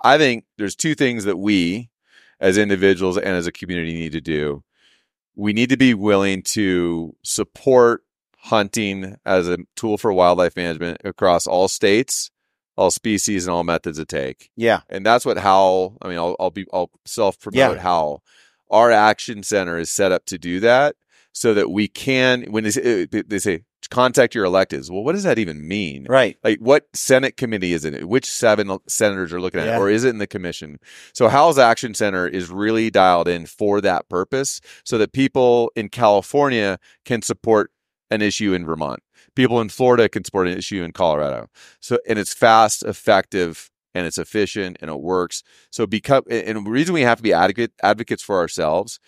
I think there's two things that we, as individuals and as a community, need to do. We need to be willing to support hunting as a tool for wildlife management across all states, all species, and all methods of take. Yeah, and that's what Howl. I mean, I'll self-promote Howl. Our action center is set up to do that. So that we can, when they say contact your electeds. Well, what does that even mean? Right. Like, what Senate committee is it? Which 7 senators are looking at it? Or is it in the commission? So Howl's Action Center is really dialed in for that purpose so that people in California can support an issue in Vermont. People in Florida can support an issue in Colorado. So, and it's fast, effective, and it's efficient, and it works. So and the reason we have to be advocates for ourselves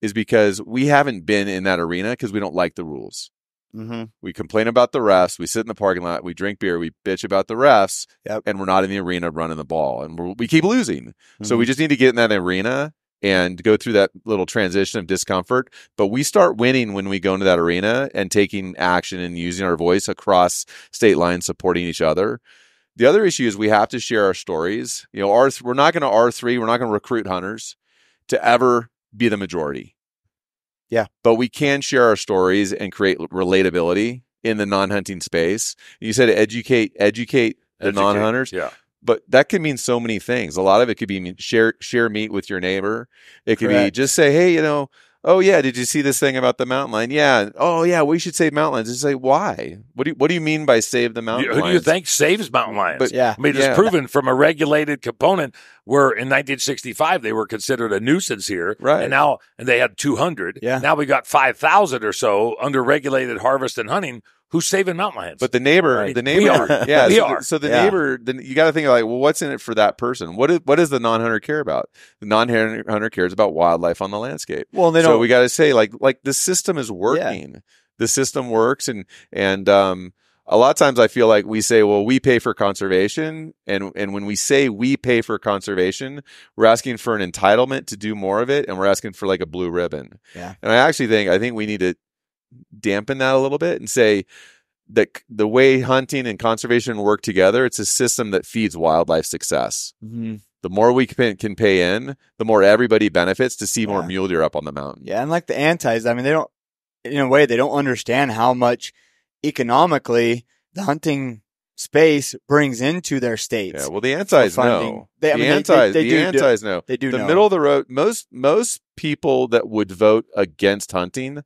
is because we haven't been in that arena because we don't like the rules. Mm-hmm. We complain about the refs. We sit in the parking lot. We drink beer. We bitch about the refs. And we're not in the arena running the ball. And we keep losing. Mm-hmm. So we just need to get in that arena and go through that little transition of discomfort. But we start winning when we go into that arena and taking action and using our voice across state lines, supporting each other. The other issue is we have to share our stories. You know, we're not going to R3. We're not going to recruit hunters to ever be the majority. Yeah. But we can share our stories and create relatability in the non-hunting space. You said educate the non-hunters. Yeah. But that can mean so many things. A lot of it could be share meat with your neighbor. It could be just say, hey, oh yeah, did you see this thing about the mountain lion? Yeah. Oh yeah, we should save mountain lions. Just say why? What do you mean by save the mountain lions? Who do you think saves mountain lions? But, I mean, it's proven from a regulated component where in 1965 they were considered a nuisance here, right? And they had 200. Yeah. Now we got 5,000 or so under regulated harvest and hunting. Who's saving mountain lions? But the neighbor, we are. Yeah, we are. So the neighbor, you got to think like, well, what's in it for that person? What does the non-hunter care about? The non-hunter cares about wildlife on the landscape. Well, so we got to say like the system is working. Yeah. The system works, and a lot of times I feel like we say, well, we pay for conservation, and when we say we pay for conservation, we're asking for an entitlement to do more of it, and we're asking for like a blue ribbon. Yeah. And I think we need to dampen that a little bit and say that the way hunting and conservation work together, it's a system that feeds wildlife success. Mm-hmm. The more we can pay in, the more everybody benefits to see more mule deer up on the mountain. Yeah, and like the antis, I mean, they don't understand how much economically the hunting space brings into their states. Yeah, well, the antis know. The antis know. They do the know. middle of the road. Most people that would vote against hunting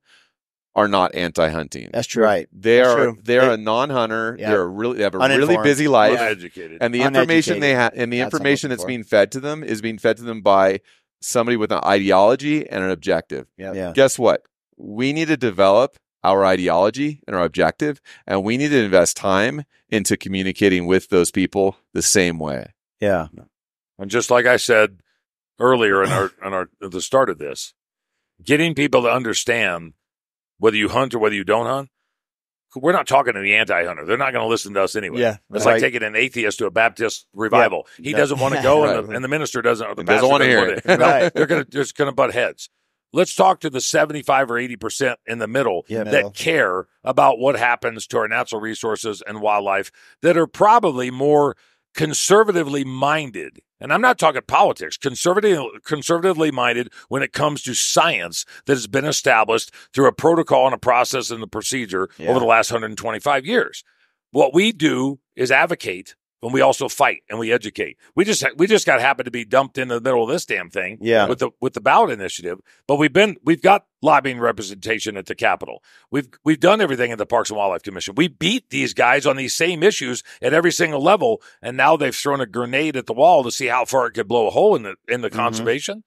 are not anti-hunting. That's true. Right. They're a non-hunter. Yeah. They have a really Uninformed. busy life, Uneducated. and the information they have and the That's what I'm information looking that's for. being fed to them is being fed to them by somebody with an ideology and an objective. Yeah. Guess what? We need to develop our ideology and our objective, and we need to invest time into communicating with those people the same way. Yeah. And just like I said earlier in our at the start of this, getting people to understand whether you hunt or whether you don't hunt, we're not talking to the anti-hunter. They're not going to listen to us anyway. Yeah, It's right. like taking an atheist to a Baptist revival. He doesn't want to go, and the minister doesn't, or the He doesn't pastor want to hear want it. No, Right. they're just going to butt heads. Let's talk to the 75 or 80% in the middle Yeah, that care about what happens to our natural resources and wildlife, that are probably more conservatively minded. And I'm not talking politics, conservatively minded when it comes to science that has been established through a protocol and a process and a procedure over the last 125 years. What we do is advocate, and we also fight and we educate. We just got happened to be dumped in the middle of this damn thing with the ballot initiative. But we've got lobbying representation at the Capitol. We've done everything at the Parks and Wildlife Commission. We beat these guys on these same issues at every single level, and now they've thrown a grenade at the wall to see how far it could blow a hole in the conservation.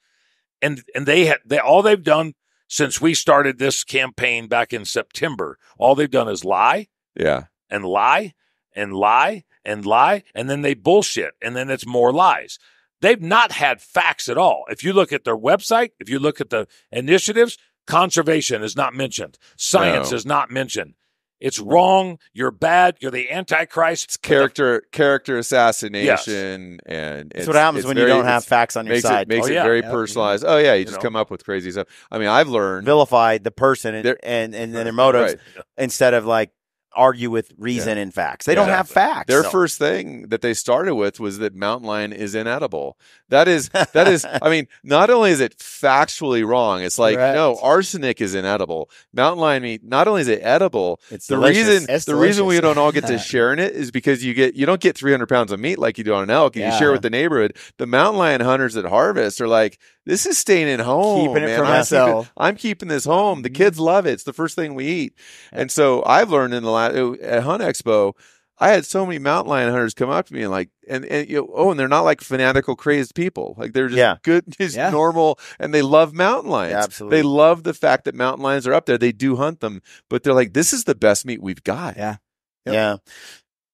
And they all they've done since we started this campaign back in September, all they've done is lie. Yeah. And lie and lie and lie, and then they bullshit, and then it's more lies. They've not had facts at all. If you look at their website, if you look at the initiatives, conservation is not mentioned. Science is not mentioned. It's wrong. You're bad. You're the Antichrist. It's character assassination, and That's what happens when you don't have facts on your side. Makes it very personalized. Oh yeah, you just come up with crazy stuff. I mean, I've learned Vilify the person and their motives instead of like argue with reason and facts. They don't have facts. Their first thing that they started with was that mountain lion is inedible. That is, I mean, not only is it factually wrong, it's like, no, arsenic is inedible. Mountain lion meat, not only is it edible, it's the delicious. reason we don't all get to share in it is because you don't get 300 pounds of meat like you do on an elk, and you share with the neighborhood. The mountain lion hunters that harvest are like, this is staying at home. Keeping it man. for myself. I'm keeping this home. The kids love it. It's the first thing we eat. And so I've learned in the last, at Hunt Expo, I had so many mountain lion hunters come up to me and like, and they're not like fanatical, crazed people. Like they're just good, just normal, and they love mountain lions. Yeah, absolutely. They love the fact that mountain lions are up there. They do hunt them, but they're like, this is the best meat we've got. Yeah.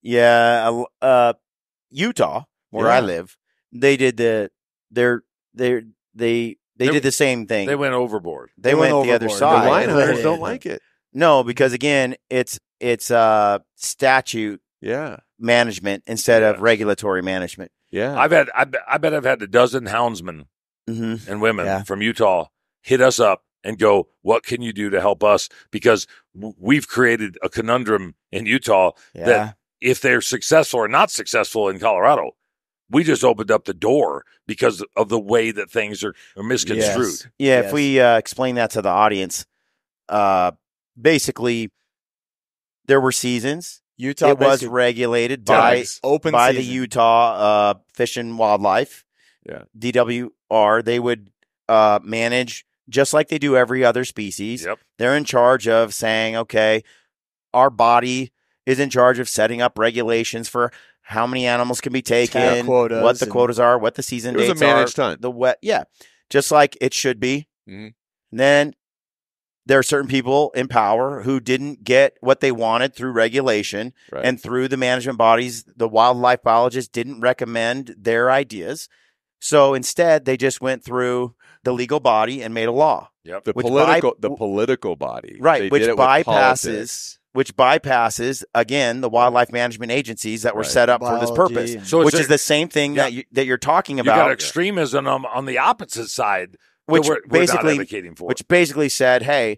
Yep. Utah, where I live, they did they did the same thing. They went overboard. They went the other side. The lion hunters don't like it. No, because again, it's statute management instead of regulatory management. Yeah. I bet I've had a dozen houndsmen and women from Utah hit us up and go, what can you do to help us? Because we've created a conundrum in Utah that if they're successful or not successful in Colorado, we just opened up the door because of the way that things are misconstrued. Yes. Yeah, if we explain that to the audience, basically there were seasons. Utah it was regulated by the Utah Fish and Wildlife. Yeah. DWR. They would manage just like they do every other species. Yep. They're in charge of saying, okay, our body is in charge of setting up regulations for how many animals can be taken, what the quotas are, what the season dates are. It was a managed hunt. Just like it should be. Mm-hmm. Then there are certain people in power who didn't get what they wanted through regulation and through the management bodies. The wildlife biologists didn't recommend their ideas. So instead, they just went through the legal body and made a law. Yep. The political body. Right, which bypasses, again, the wildlife management agencies that were set up for this purpose, which is the same thing that you're talking about. You got extremism on the opposite side, which we're basically not advocating for. Which basically said, hey,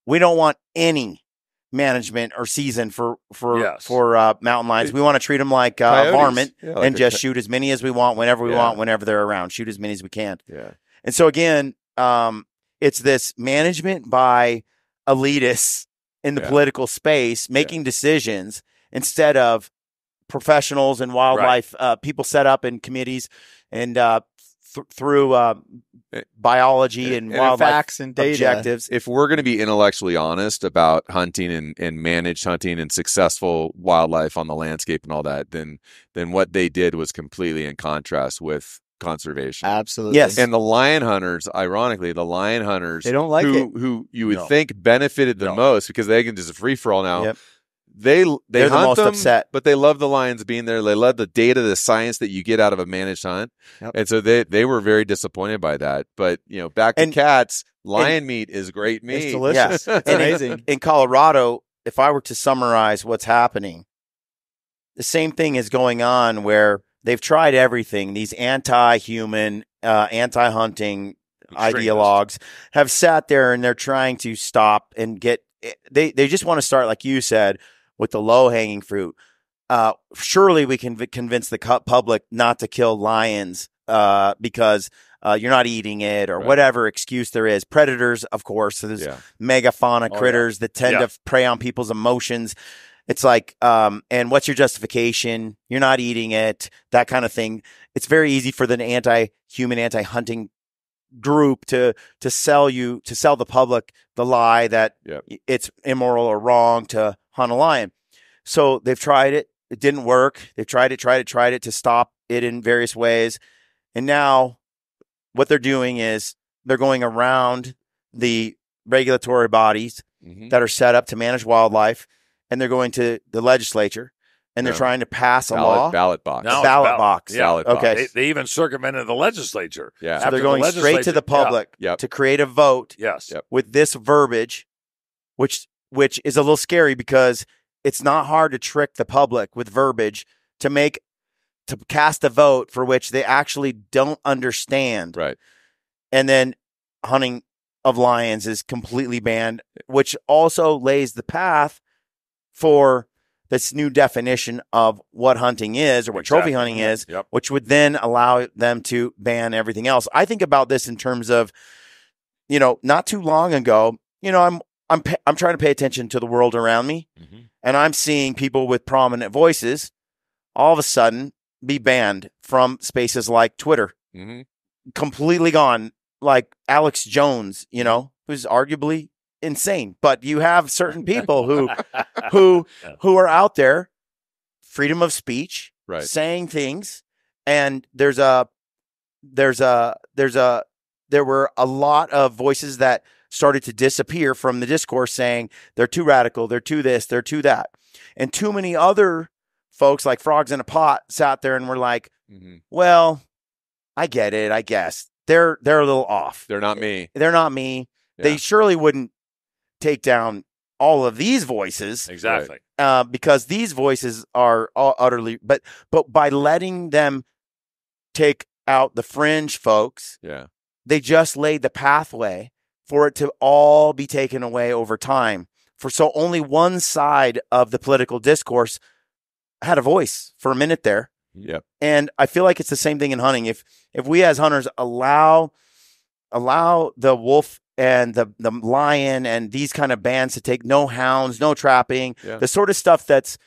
we don't want any management or season for mountain lions. We want to treat them like varmint and just shoot as many as we want, whenever we want, whenever they're around. Shoot as many as we can. Yeah. And so again, it's this management by elitists in the political space making decisions instead of professionals and wildlife people set up in committees and through biology and wildlife facts and data. objectives. If we're going to be intellectually honest about hunting and managed hunting and successful wildlife on the landscape and all that, then what they did was completely in contrast with conservation. Absolutely. Yes. And the lion hunters, ironically, they don't like it. who you would think benefited the most because they can just free for all now. Yep. They're the hunt most them, upset. but they love the lions being there. They love the data, the science that you get out of a managed hunt. Yep. And so they were very disappointed by that. But, back to cats, lion meat is great meat. It's delicious. Yeah. It's amazing. In Colorado, if I were to summarize what's happening, the same thing is going on where they've tried everything. These anti-human, anti-hunting ideologues have sat there and they're trying to stop and get – they just want to start, like you said, with the low-hanging fruit. Surely we can convince the public not to kill lions because you're not eating it or whatever excuse there is. Predators, of course. So there's megafauna critters that tend to prey on people's emotions. It's like, and what's your justification? You're not eating it, that kind of thing. It's very easy for the anti-human, anti-hunting group to sell the public the lie that it's immoral or wrong to hunt a lion. So they've tried it. It didn't work. They've tried it to stop it in various ways. And now what they're doing is they're going around the regulatory bodies that are set up to manage wildlife, and they're going to the legislature, and they're trying to pass a law. Ballot box. No, ballot box. Yeah. Ballot box. Okay. They even circumvented the legislature. Yeah. So they're going straight to the public to create a vote with this verbiage, which is a little scary because it's not hard to trick the public with verbiage to cast a vote for which they actually don't understand. Right. And then hunting of lions is completely banned, which also lays the path for this new definition of what hunting is or what trophy hunting is, which would then allow them to ban everything else. I think about this in terms of, not too long ago, I'm trying to pay attention to the world around me, and I'm seeing people with prominent voices all of a sudden be banned from spaces like Twitter, completely gone, like Alex Jones, who's arguably insane. But you have certain people who are out there, freedom of speech, saying things, and there were a lot of voices that started to disappear from the discourse saying they're too radical, they're too this, they're too that. And too many other folks like frogs in a pot sat there and were like, well, I get it, I guess. They're a little off. They're not me. They're not me. Yeah. They surely wouldn't take down all of these voices. Exactly. Because these voices are all utterly, but by letting them take out the fringe folks, they just laid the pathway for it to all be taken away over time. So only one side of the political discourse had a voice for a minute there. Yep. And I feel like it's the same thing in hunting. If we as hunters allow the wolf and the lion and these kind of bands to take no hounds, no trapping, the sort of stuff that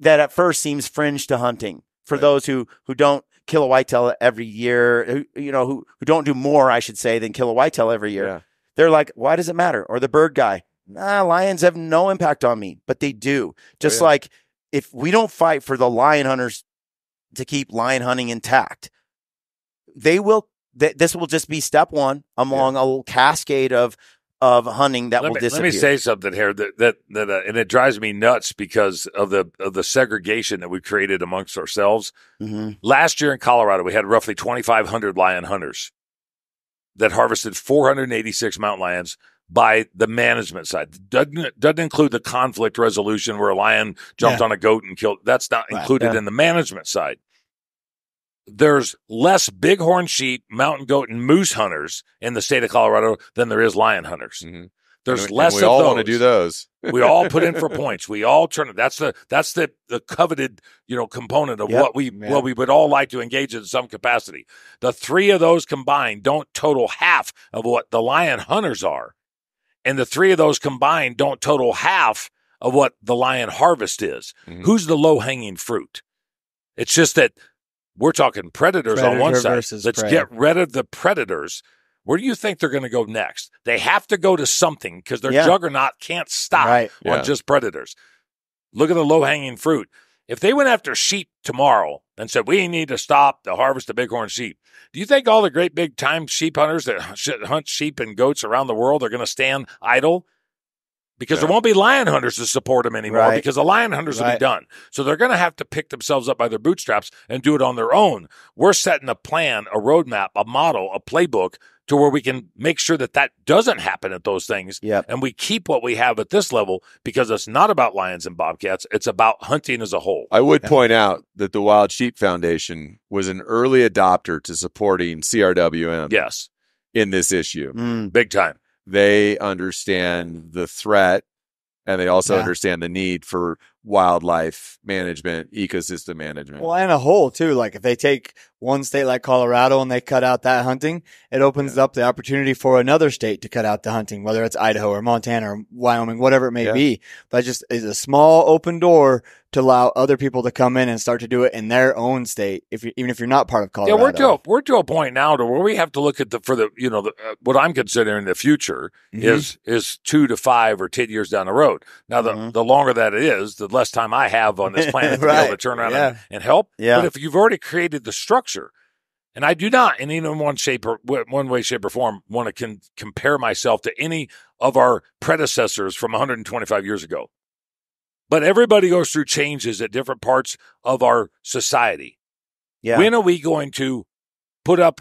at first seems fringe to hunting for those who don't kill a whitetail every year, who don't do more, I should say, than kill a whitetail every year. Yeah. They're like, why does it matter? Or the bird guy, lions have no impact on me, but they do. Just like if we don't fight for the lion hunters to keep lion hunting intact, they will. This will just be step one among a little cascade of hunting that will disappear. Let me say something here that and it drives me nuts because of the segregation that we created amongst ourselves. Last year in Colorado, we had roughly 2,500 lion hunters that harvested 486 mountain lions by the management side. Doesn't include the conflict resolution where a lion jumped on a goat and killed. That's not included in the management side. There's less bighorn sheep, mountain goat, and moose hunters in the state of Colorado than there is lion hunters. There's less of those. We all want to do those. We all put in for points. We all turn it. That's the coveted, component of what we would all like to engage in some capacity. The three of those combined don't total half of what the lion hunters are. And the three of those combined don't total half of what the lion harvest is. Who's the low-hanging fruit? It's just that we're talking predators on one side. Let's get rid of the predators. Where do you think they're going to go next? They have to go to something because their juggernaut can't stop on just predators. Look at the low-hanging fruit. If they went after sheep tomorrow and said, we need to stop the harvest of bighorn sheep, do you think all the great big time sheep hunters that hunt sheep and goats around the world are going to stand idle? Because there won't be lion hunters to support them anymore because the lion hunters will be done. So they're going to have to pick themselves up by their bootstraps and do it on their own. We're setting a plan, a roadmap, a model, a playbook to where we can make sure that that doesn't happen at those things. And we keep what we have at this level because it's not about lions and bobcats. It's about hunting as a whole. I would point out that the Wild Sheep Foundation was an early adopter to supporting C.R.W.M. in this issue. Big time. They understand the threat, and they also understand the need for wildlife management, ecosystem management. Well, and a whole too. Like if they take one state like Colorado and they cut out that hunting, it opens up the opportunity for another state to cut out the hunting, whether it's Idaho or Montana or Wyoming, whatever it may be. That just is a small open door to allow other people to come in and start to do it in their own state, even if you're not part of Colorado. Yeah, we're to a point now to where we have to look at what I'm considering the future is 2 to 5 or 10 years down the road. Now, the longer that it is, the less time I have on this planet to be able to turn around and help. But if you've already created the structure, and I do not in any one way, shape, or form want to compare myself to any of our predecessors from 125 years ago. But everybody goes through changes at different parts of our society. When are we going to put up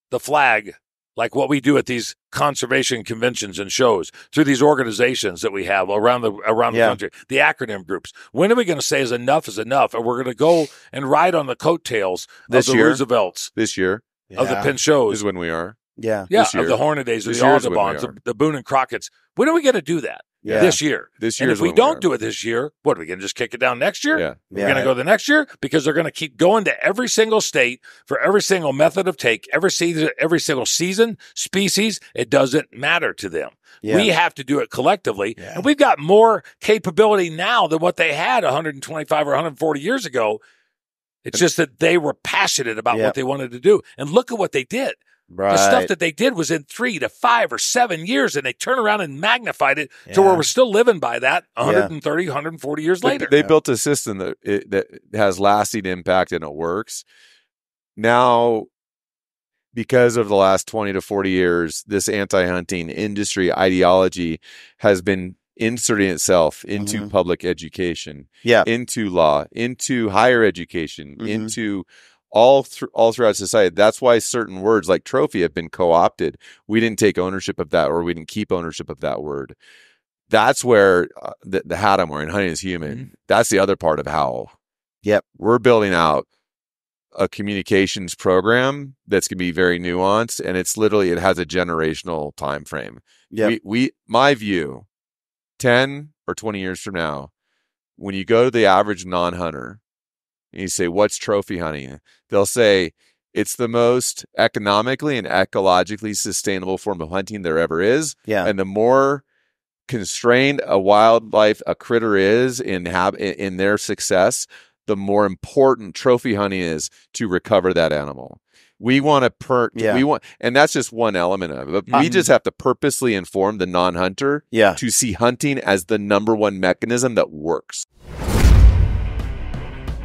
the flag like what we do at these conservation conventions and shows through these organizations that we have around the country, the acronym groups? When are we going to say is enough, and we're going to go and ride on the coattails of the Roosevelts? This year. Of the Pinchots. Is when we are. Of the Hornadays, of the Audubons, the Boone and Crockett's. When are we going to do that? This year. And if we don't do it this year, what, are we going to just kick it down next year? We're going to go the next year because they're going to keep going to every single state for every single method of take, every single season, species. It doesn't matter to them. We have to do it collectively. And we've got more capability now than what they had 125 or 140 years ago. It's just that they were passionate about what they wanted to do. And look at what they did. The stuff that they did was in 3 to 5 or 7 years, and they turned around and magnified it to where we're still living by that 130, 140 years later. They built a system that has lasting impact and it works. Now, because of the last 20 to 40 years, this anti-hunting industry ideology has been inserting itself into public education, into law, into higher education, into all throughout society. That's why certain words like trophy have been co-opted. We didn't take ownership of that, or we didn't keep ownership of that word. That's where the hat I'm wearing, hunting is human. That's the other part of Howl. We're building out a communications program that's going to be very nuanced, and it has a generational time frame. My view, 10 or 20 years from now, when you go to the average non-hunter, and you say, what's trophy hunting? They'll say, it's the most economically and ecologically sustainable form of hunting there ever is. And the more constrained a critter is in their success, the more important trophy hunting is to recover that animal. We want to and that's just one element of it. But we just have to purposely inform the non-hunter to see hunting as the number one mechanism that works.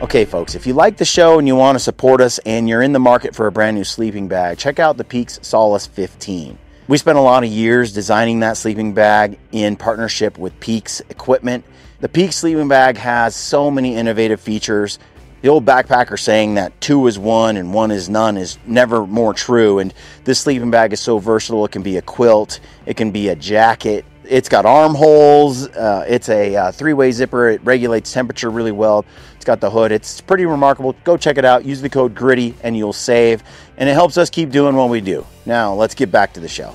Okay, folks, if you like the show and you want to support us and you're in the market for a brand new sleeping bag, check out the Peaks Solace 15. We spent a lot of years designing that sleeping bag in partnership with Peaks Equipment. The Peaks sleeping bag has so many innovative features. The old backpacker saying that 2 is 1 and 1 is none is never more true. And this sleeping bag is so versatile. It can be a quilt, it can be a jacket. It's got armholes. It's a 3-way zipper. It regulates temperature really well. It's got the hood. It's pretty remarkable. Go check it out. Use the code GRITTY and you'll save. And it helps us keep doing what we do. Now, let's get back to the show.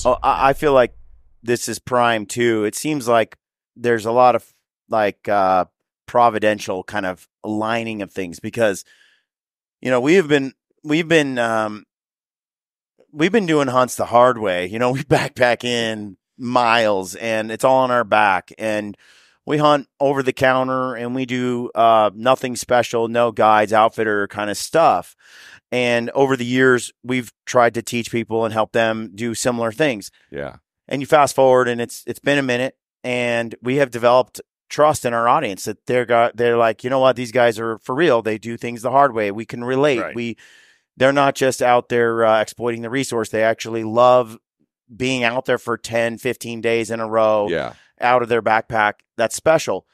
Oh, I feel like this is prime too. It seems like there's a lot of providential kind of aligning of things because, we've been doing hunts the hard way. We backpack in miles and it's all on our back. And we hunt over the counter and we do nothing special, no guides, outfitter kind of stuff. And over the years, we've tried to teach people and help them do similar things. Yeah. And you fast forward, and it's been a minute, and we have developed trust in our audience that they're like, you know what, these guys are for real. They do things the hard way. We can relate. Right. They're not just out there exploiting the resource. They actually love being out there for 10, 15 days in a row. Yeah. Out of their backpack. That's special.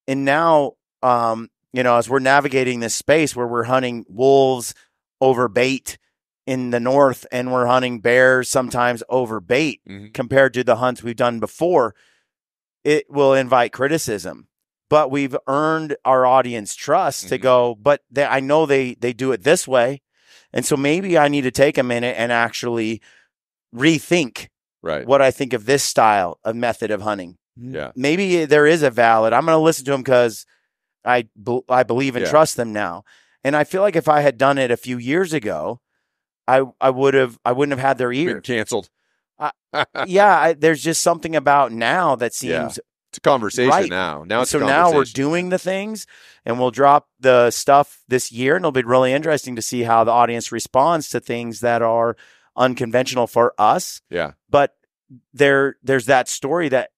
And now, as we're navigating this space where we're hunting wolves over bait in the north and we're hunting bears sometimes over bait compared to the hunts we've done before, it will invite criticism. But we've earned our audience trust to go, but I know they do it this way. And so maybe I need to take a minute and actually rethink what I think of this style of method of hunting. Yeah. Maybe there is a valid, I'm going to listen to them because I believe and trust them now. And I feel like if I had done it a few years ago, I wouldn't have had their ear. Been canceled. There's just something about now that seems it's a conversation right. now. Now it's so a conversation. Now we're doing the things, and we'll drop the stuff this year, and it'll be really interesting to see how the audience responds to things that are unconventional for us. Yeah. But there's that story that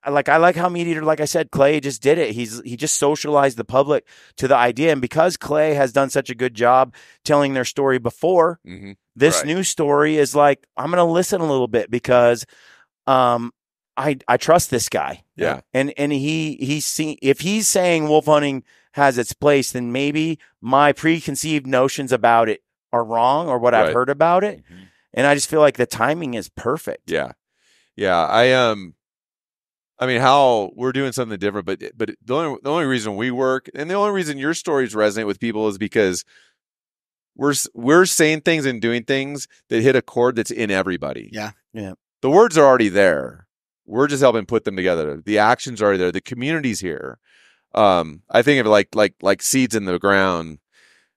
I like how Meat Eater, like I said, Clay just did it. He just socialized the public to the idea. And because Clay has done such a good job telling their story before, this new story is like, I'm going to listen a little bit because I trust this guy. Yeah. And if he's saying wolf hunting has its place, then maybe my preconceived notions about it are wrong or what I've heard about it. And I just feel like the timing is perfect. Yeah. Yeah. I mean, how we're doing something different, but the only reason we work and the only reason your stories resonate with people is because we're saying things and doing things that hit a chord that's in everybody. Yeah. Yeah. The words are already there. We're just helping put them together. The actions are already there. The community's here. I think of it like seeds in the ground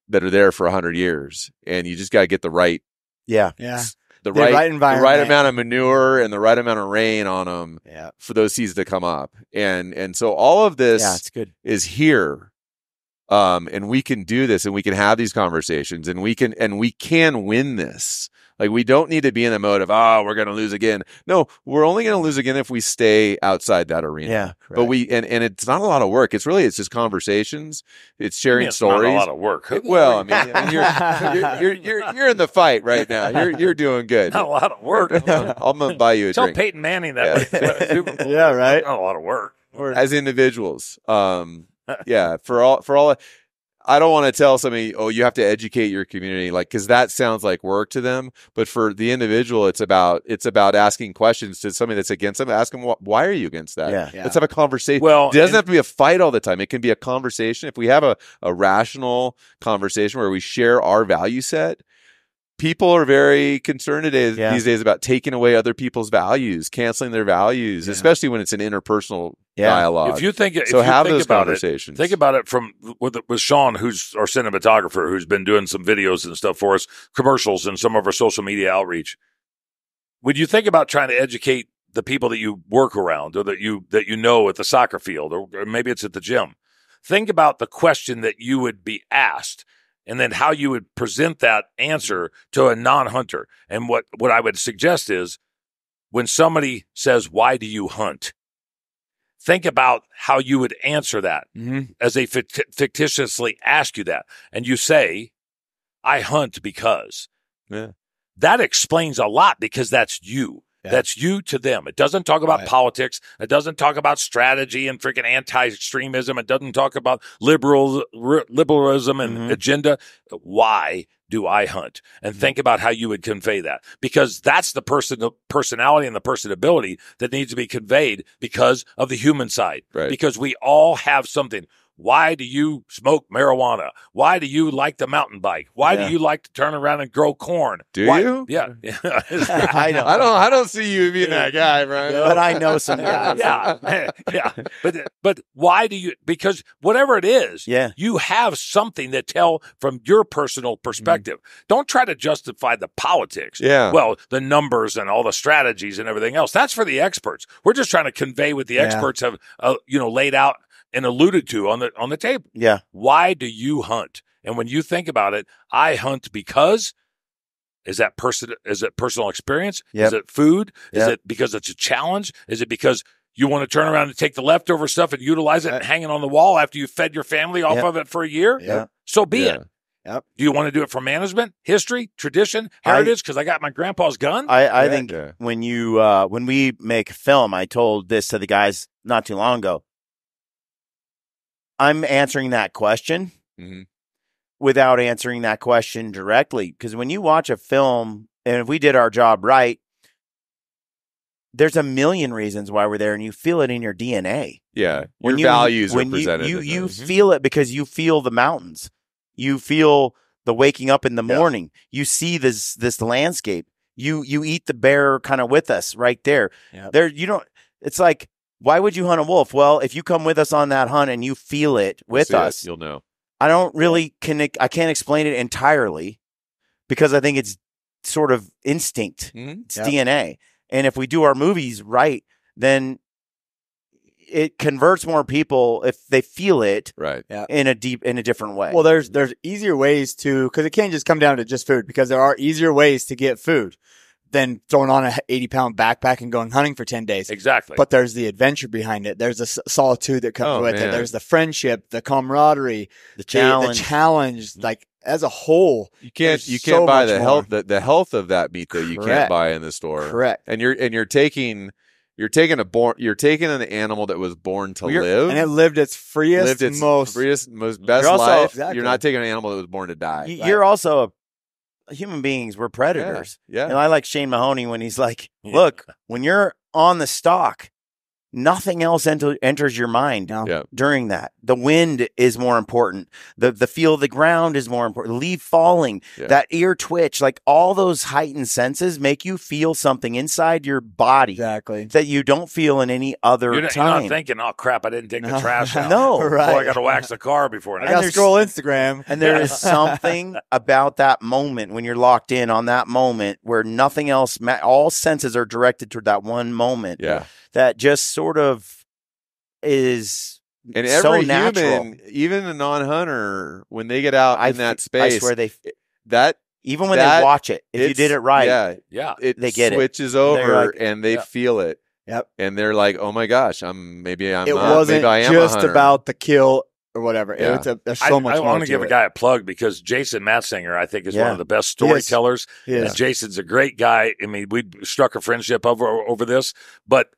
that are there for 100 years, and you just got to get the right. Yeah. Yeah. The right environment, the right amount of manure and the right amount of rain on them Yeah. for those seeds to come up. And so all of this it's good. is here. And we can do this and we can have these conversations and we can win this. Like, we don't need to be in the mode of, we're going to lose again. No, we're only going to lose again if we stay outside that arena. Yeah. But and it's not a lot of work. It's just conversations. It's sharing stories. Not a lot of work. Well, I mean, you're in the fight right now. You're doing good. Not a lot of work. I'm going to buy you a Tell drink. Peyton Manning that. Yeah, right. Not a lot of work. As individuals. For all I don't want to tell somebody, you have to educate your community, because that sounds like work to them. But for the individual, it's about asking questions to somebody that's against them. Ask them, why are you against that? Yeah. Let's have a conversation. Well, it doesn't have to be a fight all the time. It can be a conversation. If we have a rational conversation where we share our value set, people are very concerned these days about taking away other people's values, canceling their values, especially when it's an interpersonal dialogue. If you think have those about conversations. Think about it with Sean, who's our cinematographer, who's been doing some videos and stuff for us, commercials and some of our social media outreach. When you think about trying to educate the people that you work around or that you know at the soccer field or maybe it's at the gym, think about the question that you would be asked. And then how you would present that answer to a non-hunter. And what I would suggest is when somebody says, why do you hunt? Think about how you would answer that as they fictitiously ask you that. And you say, I hunt because. Yeah. That explains a lot because that's you. Yeah. That's you to them. It doesn't talk about politics. It doesn't talk about strategy and freaking anti-extremism. It doesn't talk about liberalism and agenda. Why do I hunt? And think about how you would convey that, because that's the personality and the personability that needs to be conveyed because of the human side. Right. Because we all have something. why do you smoke marijuana? Why do you like the mountain bike? Why do you like to turn around and grow corn? Do you? Yeah. I don't see you being that guy, Brian. But I know some guys. Yeah. But why do you? Because whatever it is, you have something to tell from your personal perspective. Don't try to justify the politics. Yeah. Well, the numbers and all the strategies and everything else. That's for the experts. We're just trying to convey what the experts have, laid out and alluded to on the table. Yeah. Why do you hunt? And when you think about it, I hunt because is it personal experience? Yep. Is it food? Yep. Is it because it's a challenge? Is it because you want to turn around and take the leftover stuff and utilize it and hang it on the wall after you fed your family off of it for a year? Yep. So be it. Yep. Do you want to do it for management, history, tradition, heritage? Because I got my grandpa's gun. I think when we make a film, I told this to the guys not too long ago. I'm answering that question without answering that question directly. Because when you watch a film, and if we did our job right, there's a million reasons why we're there, and you feel it in your DNA. Yeah, your values are presented. You feel it because you feel the mountains. You feel the waking up in the morning. You see this landscape. You eat the bear kind of with us right there. Yep. There, you don't. It's like, why would you hunt a wolf? Well, if you come with us on that hunt and you feel it with us, you'll know. I don't really I can't explain it entirely because I think it's sort of instinct. It's DNA. And if we do our movies right, then it converts more people if they feel it in a different way. Well, there's easier ways because it can't just come down to just food, because there are easier ways to get food than throwing on a 80-pound backpack and going hunting for 10 days. Exactly. But there's the adventure behind it. There's the solitude that comes with it. There's the friendship, the camaraderie, the challenge. Like, as a whole, you can't buy the health of that meat that you can't buy in the store. Correct. And you're taking an animal that was born to live, and it lived its most best life. Exactly. You're not taking an animal that was born to die. You're also human beings. We're predators. Yeah. And I like Shane Mahoney when he's like, look, when you're on the stalk, nothing else enters your mind during that. The wind is more important. The feel of the ground is more important. Leaf falling, that ear twitch, like all those heightened senses make you feel something inside your body that you don't feel in any other time. You're not thinking, oh crap, I didn't take the trash out. No, right. I got to wax the car before. I got to scroll Instagram. And there is something about that moment when you're locked in on that moment where nothing else, all senses are directed toward that one moment. Yeah. That just sort of is and so every natural. Human, even a non-hunter, when they get out in that space, I swear even when they watch it, if you did it right, they get switches over like, and they feel it. Yep, and they're like, "Oh my gosh, it wasn't just about the kill or whatever. Yeah. There's so much. I want to give a guy a plug because Jason Matzinger, I think, is one of the best storytellers. And Jason's a great guy. I mean, we struck a friendship over this, but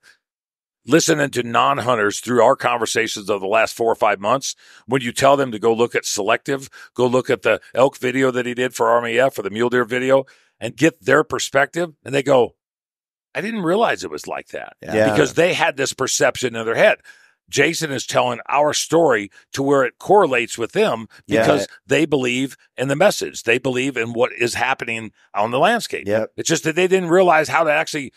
listening to non-hunters through our conversations of the last 4 or 5 months, when you tell them to go look at Selective, go look at the elk video that he did for Army F or the mule deer video and get their perspective, and they go, I didn't realize it was like that. Because they had this perception in their head. Jason is telling our story to where it correlates with them because they believe in the message. They believe in what is happening on the landscape. It's just that they didn't realize how to actually,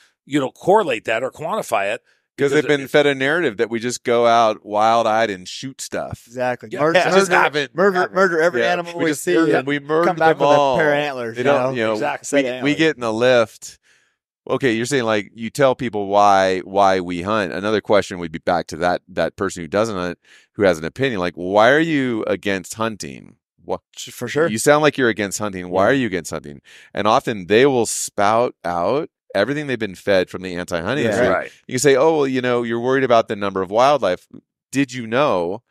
correlate that or quantify it. Because they've been fed a narrative that we just go out wild-eyed and shoot stuff. Exactly. Murder every animal we see. And we murder come back them all. With a pair of antlers. Exactly. We get in the lift. Okay, you're saying like you tell people why we hunt. Another question would be back to that person who doesn't hunt, who has an opinion. Like, why are you against hunting? What, for sure. You sound like you're against hunting. Why are you against hunting? And often they will spout out everything they've been fed from the anti-hunting industry. Right. You can say, oh, well, you're worried about the number of wildlife. Did you know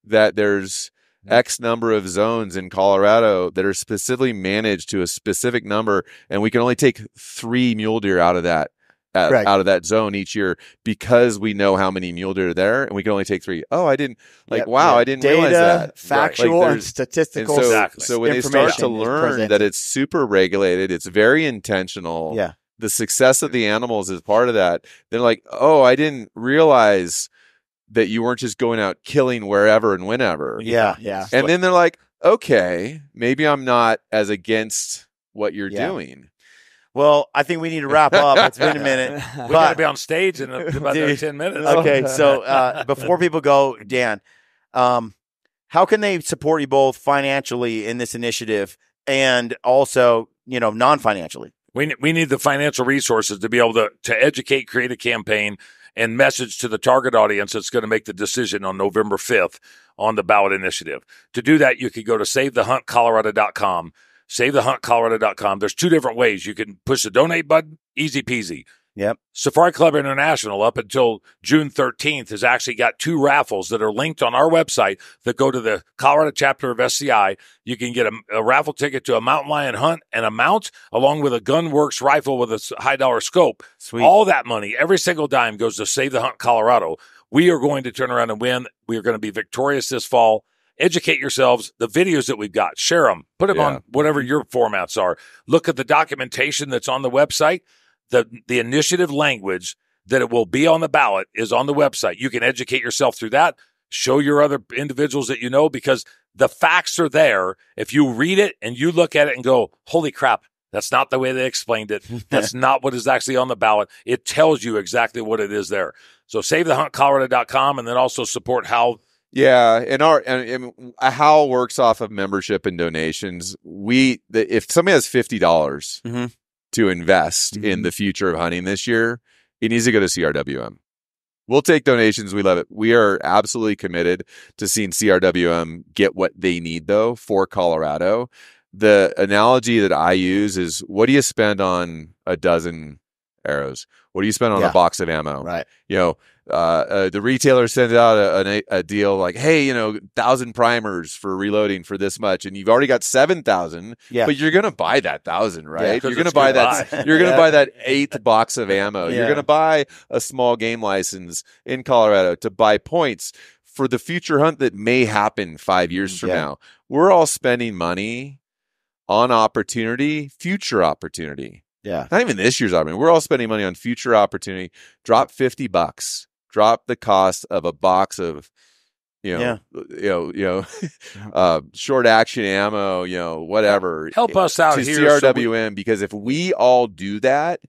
that there's X number of zones in Colorado that are specifically managed to a specific number, and we can only take 3 mule deer out of that zone each year because we know how many mule deer are there, and we can only take 3. Oh, I didn't I didn't realize that. Factual and statistical. So when they start to learn that it's super regulated, it's very intentional. Yeah. The success of the animals is part of that. They're like, oh, I didn't realize that you weren't just going out killing wherever and whenever. Yeah. And then they're like, okay, maybe I'm not as against what you're doing. Well, I think we need to wrap up. It's been a minute. We got to be on stage in about 10 minutes. Okay, so before people go, Dan, how can they support you both financially in this initiative and also, non-financially? We need the financial resources to be able to educate, create a campaign, and message to the target audience that's going to make the decision on November 5th on the ballot initiative. To do that, you could go to SaveTheHuntColorado.com. SaveTheHuntColorado.com. There's 2 different ways. You can push the donate button, easy peasy. Yep. Safari Club International, up until June 13th, has actually got 2 raffles that are linked on our website that go to the Colorado chapter of SCI. You can get a raffle ticket to a mountain lion hunt and a mount, along with a Gunworks rifle with a high dollar scope. Sweet. All that money, every single dime, goes to Save the Hunt Colorado. We are going to turn around and win. We are going to be victorious this fall. Educate yourselves. The videos that we've got, share them. Put them on whatever your formats are. Look at the documentation that's on the website. The initiative language that it will be on the ballot is on the website. You can educate yourself through that. Show your other individuals that you know, because the facts are there. If you read it and you look at it and go, holy crap, that's not the way they explained it. That's not what is actually on the ballot. It tells you exactly what it is there. So SaveTheHuntColorado.com, and then also support Howl. Yeah, and Howl works off of membership and donations. If somebody has $50 to invest in the future of hunting this year, it needs to go to C.R.W.M. We'll take donations. We love it. We are absolutely committed to seeing C.R.W.M. get what they need, though, for Colorado. The analogy that I use is, what do you spend on a dozen arrows? What do you spend on a box of ammo? Right. The retailer sends out a deal like, hey, 1,000 primers for reloading for this much, and you've already got 7,000. Yeah. But you're gonna buy that 1,000, right? You're gonna buy that. You're gonna buy that 8th box of ammo. You're gonna buy a small game license in Colorado to buy points for the future hunt that may happen 5 years from now. We're all spending money on opportunity, future opportunity. Yeah. Not even this year's opportunity. We're all spending money on future opportunity. Drop $50. Drop the cost of a box of, short action ammo, whatever. Help us out to here. C.R.W.M. Because if we all do that,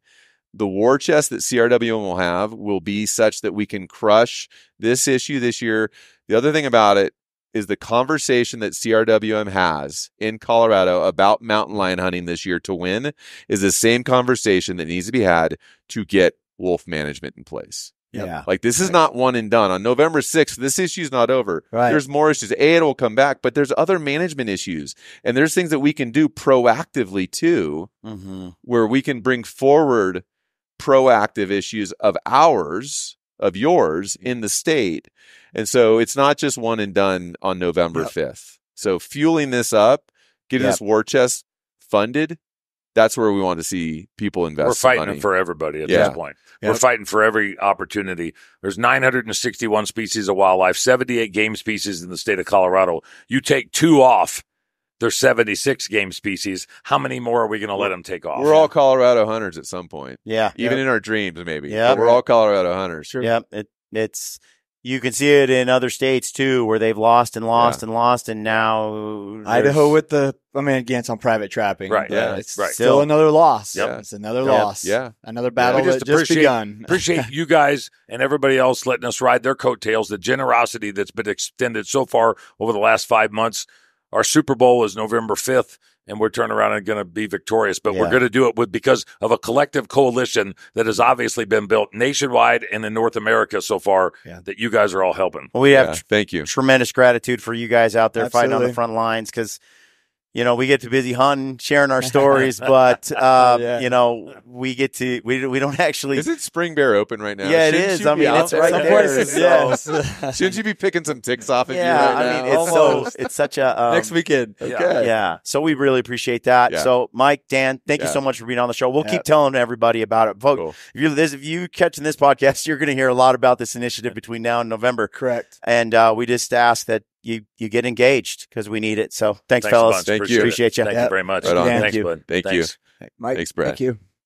the war chest that C.R.W.M. will have will be such that we can crush this issue this year. The other thing about it is the conversation that C.R.W.M. has in Colorado about mountain lion hunting this year to win is the same conversation that needs to be had to get wolf management in place. Yeah. Like, this is not one and done. On November 6th, this issue's not over. Right. There's more issues. It will come back, but there's other management issues. And there's things that we can do proactively too, where we can bring forward proactive issues of yours in the state. And so it's not just one and done on November 5th. So fueling this up, getting this war chest funded, that's where we want to see people invest. We're fighting money. for everybody at this point. We're fighting for every opportunity. There's 961 species of wildlife, 78 game species in the state of Colorado. You take 2 off, there's 76 game species. How many more are we going to let them take off? We're all Colorado hunters at some point. Yeah. Even in our dreams, maybe. Yeah. We're all Colorado hunters. Sure. Yeah. It's you can see it in other states too, where they've lost and lost and lost, and now Idaho with again, it's on private trapping. Right. Yeah. It's still another loss. Yep. It's another loss. Yeah. Another battle that just begun. Appreciate you guys and everybody else letting us ride their coattails. The generosity that's been extended so far over the last 5 months. Our Super Bowl is November 5th. And we're turning around and going to be victorious. But we're going to do it because of a collective coalition that has obviously been built nationwide and in North America so far that you guys are all helping. Well, we have thank you. Tremendous gratitude for you guys out there fighting on the front lines, because we get too busy hunting, sharing our stories, but we get to we don't actually. Is it Spring Bear Open right now? Yeah, it is. It's right there. Yes. Shouldn't you be picking some ticks off of you right now? It's such a next weekend. Okay. Yeah. So we really appreciate that. Yeah. So Mike, Dan, thank you so much for being on the show. We'll keep telling everybody about it. Folks, cool. if you catching this podcast, you're going to hear a lot about this initiative between now and November. Correct. And we just ask that you get engaged, because we need it. So thanks fellas. Thank you. Appreciate you. Thank you very much. Right on. Thanks, bud. Thank you. Mike, thanks, Brad. Thank you.